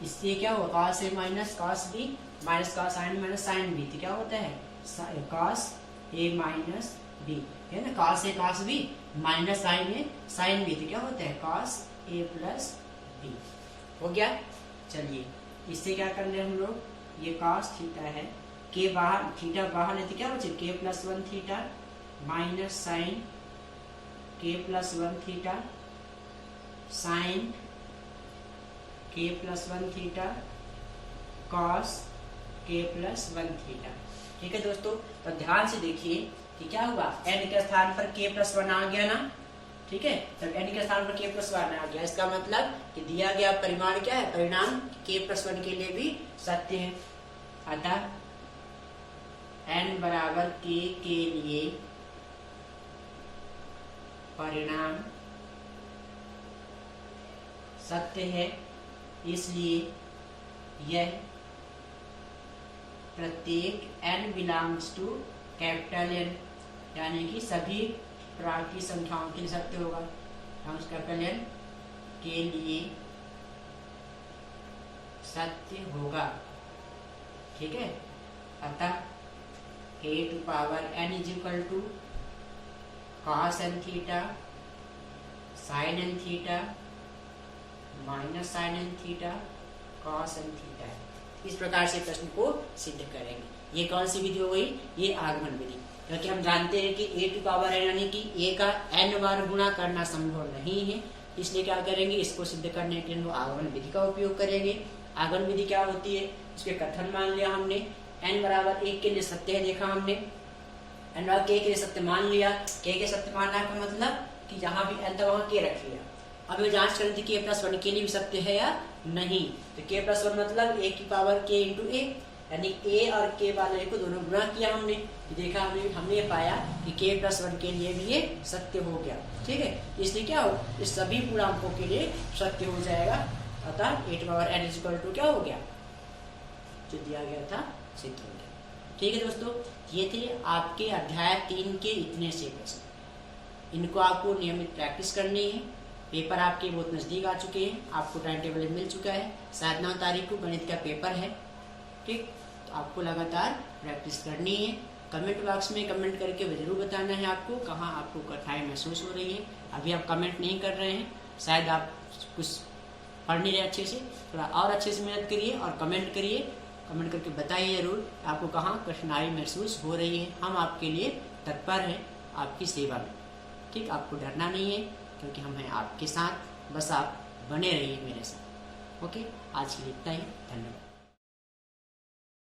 इससे क्या हुआ cos A minus cos B minus cos sine minus sine B, तो क्या होता है कॉस ए माइनस बी, है ना, cos A cos B minus sign A sine B, तो क्या होता है कॉस ए प्लस बी। हो गया। चलिए इससे क्या कर रहे हैं हम लोग, ये कॉस थीटा है, के बाहर थीटा बाहर लेते क्या बचे के प्लस 1 थीटा माइनस साइन के प्लस 1 थीटा साइन के प्लस 1 थीटा कॉस के प्लस 1 थीटा। ठीक है दोस्तों, तो ध्यान से देखिए कि क्या हुआ, n के स्थान पर k प्लस 1 आ गया ना। ठीक है, तब n के स्थान पर k प्लस 1 आ गया, इसका मतलब कि दिया गया परिमाण क्या है, परिणाम k प्लस 1 के लिए भी सत्य है। अतः n बराबर k के लिए परिणाम सत्य है, इसलिए यह प्रत्येक n belongs to capital N यानी कि सभी प्रकार की संख्याओं के लिए सत्य होगा। कैपिटल N के लिए सत्य होगा। ठीक है, अतः a to power n is equal to cos n theta sine n theta minus sine n theta cos n theta है। इस प्रकार से प्रश्न को सिद्ध करेंगे। ये कौन सी विधि हो गई, ये आगमन विधि, क्योंकि हम जानते हैं कि a टू पावर n यानी कि a का n बार गुणा करना संभव नहीं है, इसलिए क्या करेंगे, इसको सिद्ध करने के लिए हम आगमन विधि का उपयोग करेंगे। आगमन विधि क्या होती है, इसके कथन मान लिया हमने, n बराबर 1 के लिए सत्य है, देखा हमने n बराबर k के लिए सत्य मान लिया। k के सत्य मानना का मतलब कि जहाँ भी n था वहाँ k रख लिया। अब ये जांच करनी थी k प्लस 1 के लिए भी सत्य है या नहीं, तो k प्लस 1 मतलब a की पावर k इंटू ए, यानी a और k वाले को दोनों गुणा किया हमने, देखा हमने पाया कि k प्लस 1 के लिए भी ये सत्य हो गया। ठीक है, इसलिए क्या हो, इस सभी पूर्णांकों के लिए सत्य हो जाएगा। अतः a to power n is equal to क्या हो गया, जो दिया गया था सिद्ध हो गया। ठीक है दोस्तों, ये थे आपके अध्याय 3 के इतने से प्रश्न। इनको आपको नियमित प्रैक्टिस करनी है। पेपर आपके बहुत नज़दीक आ चुके हैं, आपको टाइम टेबल मिल चुका है। 7-9 तारीख को गणित का पेपर है। ठीक, तो आपको लगातार प्रैक्टिस करनी है। कमेंट बॉक्स में कमेंट करके जरूर बताना है आपको कहाँ आपको कठिनाई महसूस हो रही है। अभी आप कमेंट नहीं कर रहे हैं, शायद आप कुछ पढ़ नहीं रहे अच्छे से। थोड़ा और अच्छे से मेहनत करिए और कमेंट करिए। कमेंट करके बताइए जरूर आपको कहाँ कठिनाई महसूस हो रही है। हम आपके लिए तत्पर हैं, आपकी सेवा में। ठीक, आपको डरना नहीं है क्योंकि हम हैं आपके साथ। बस आप बने रहिए मेरे साथ। ओके, आज के लिए इतना ही। धन्यवाद।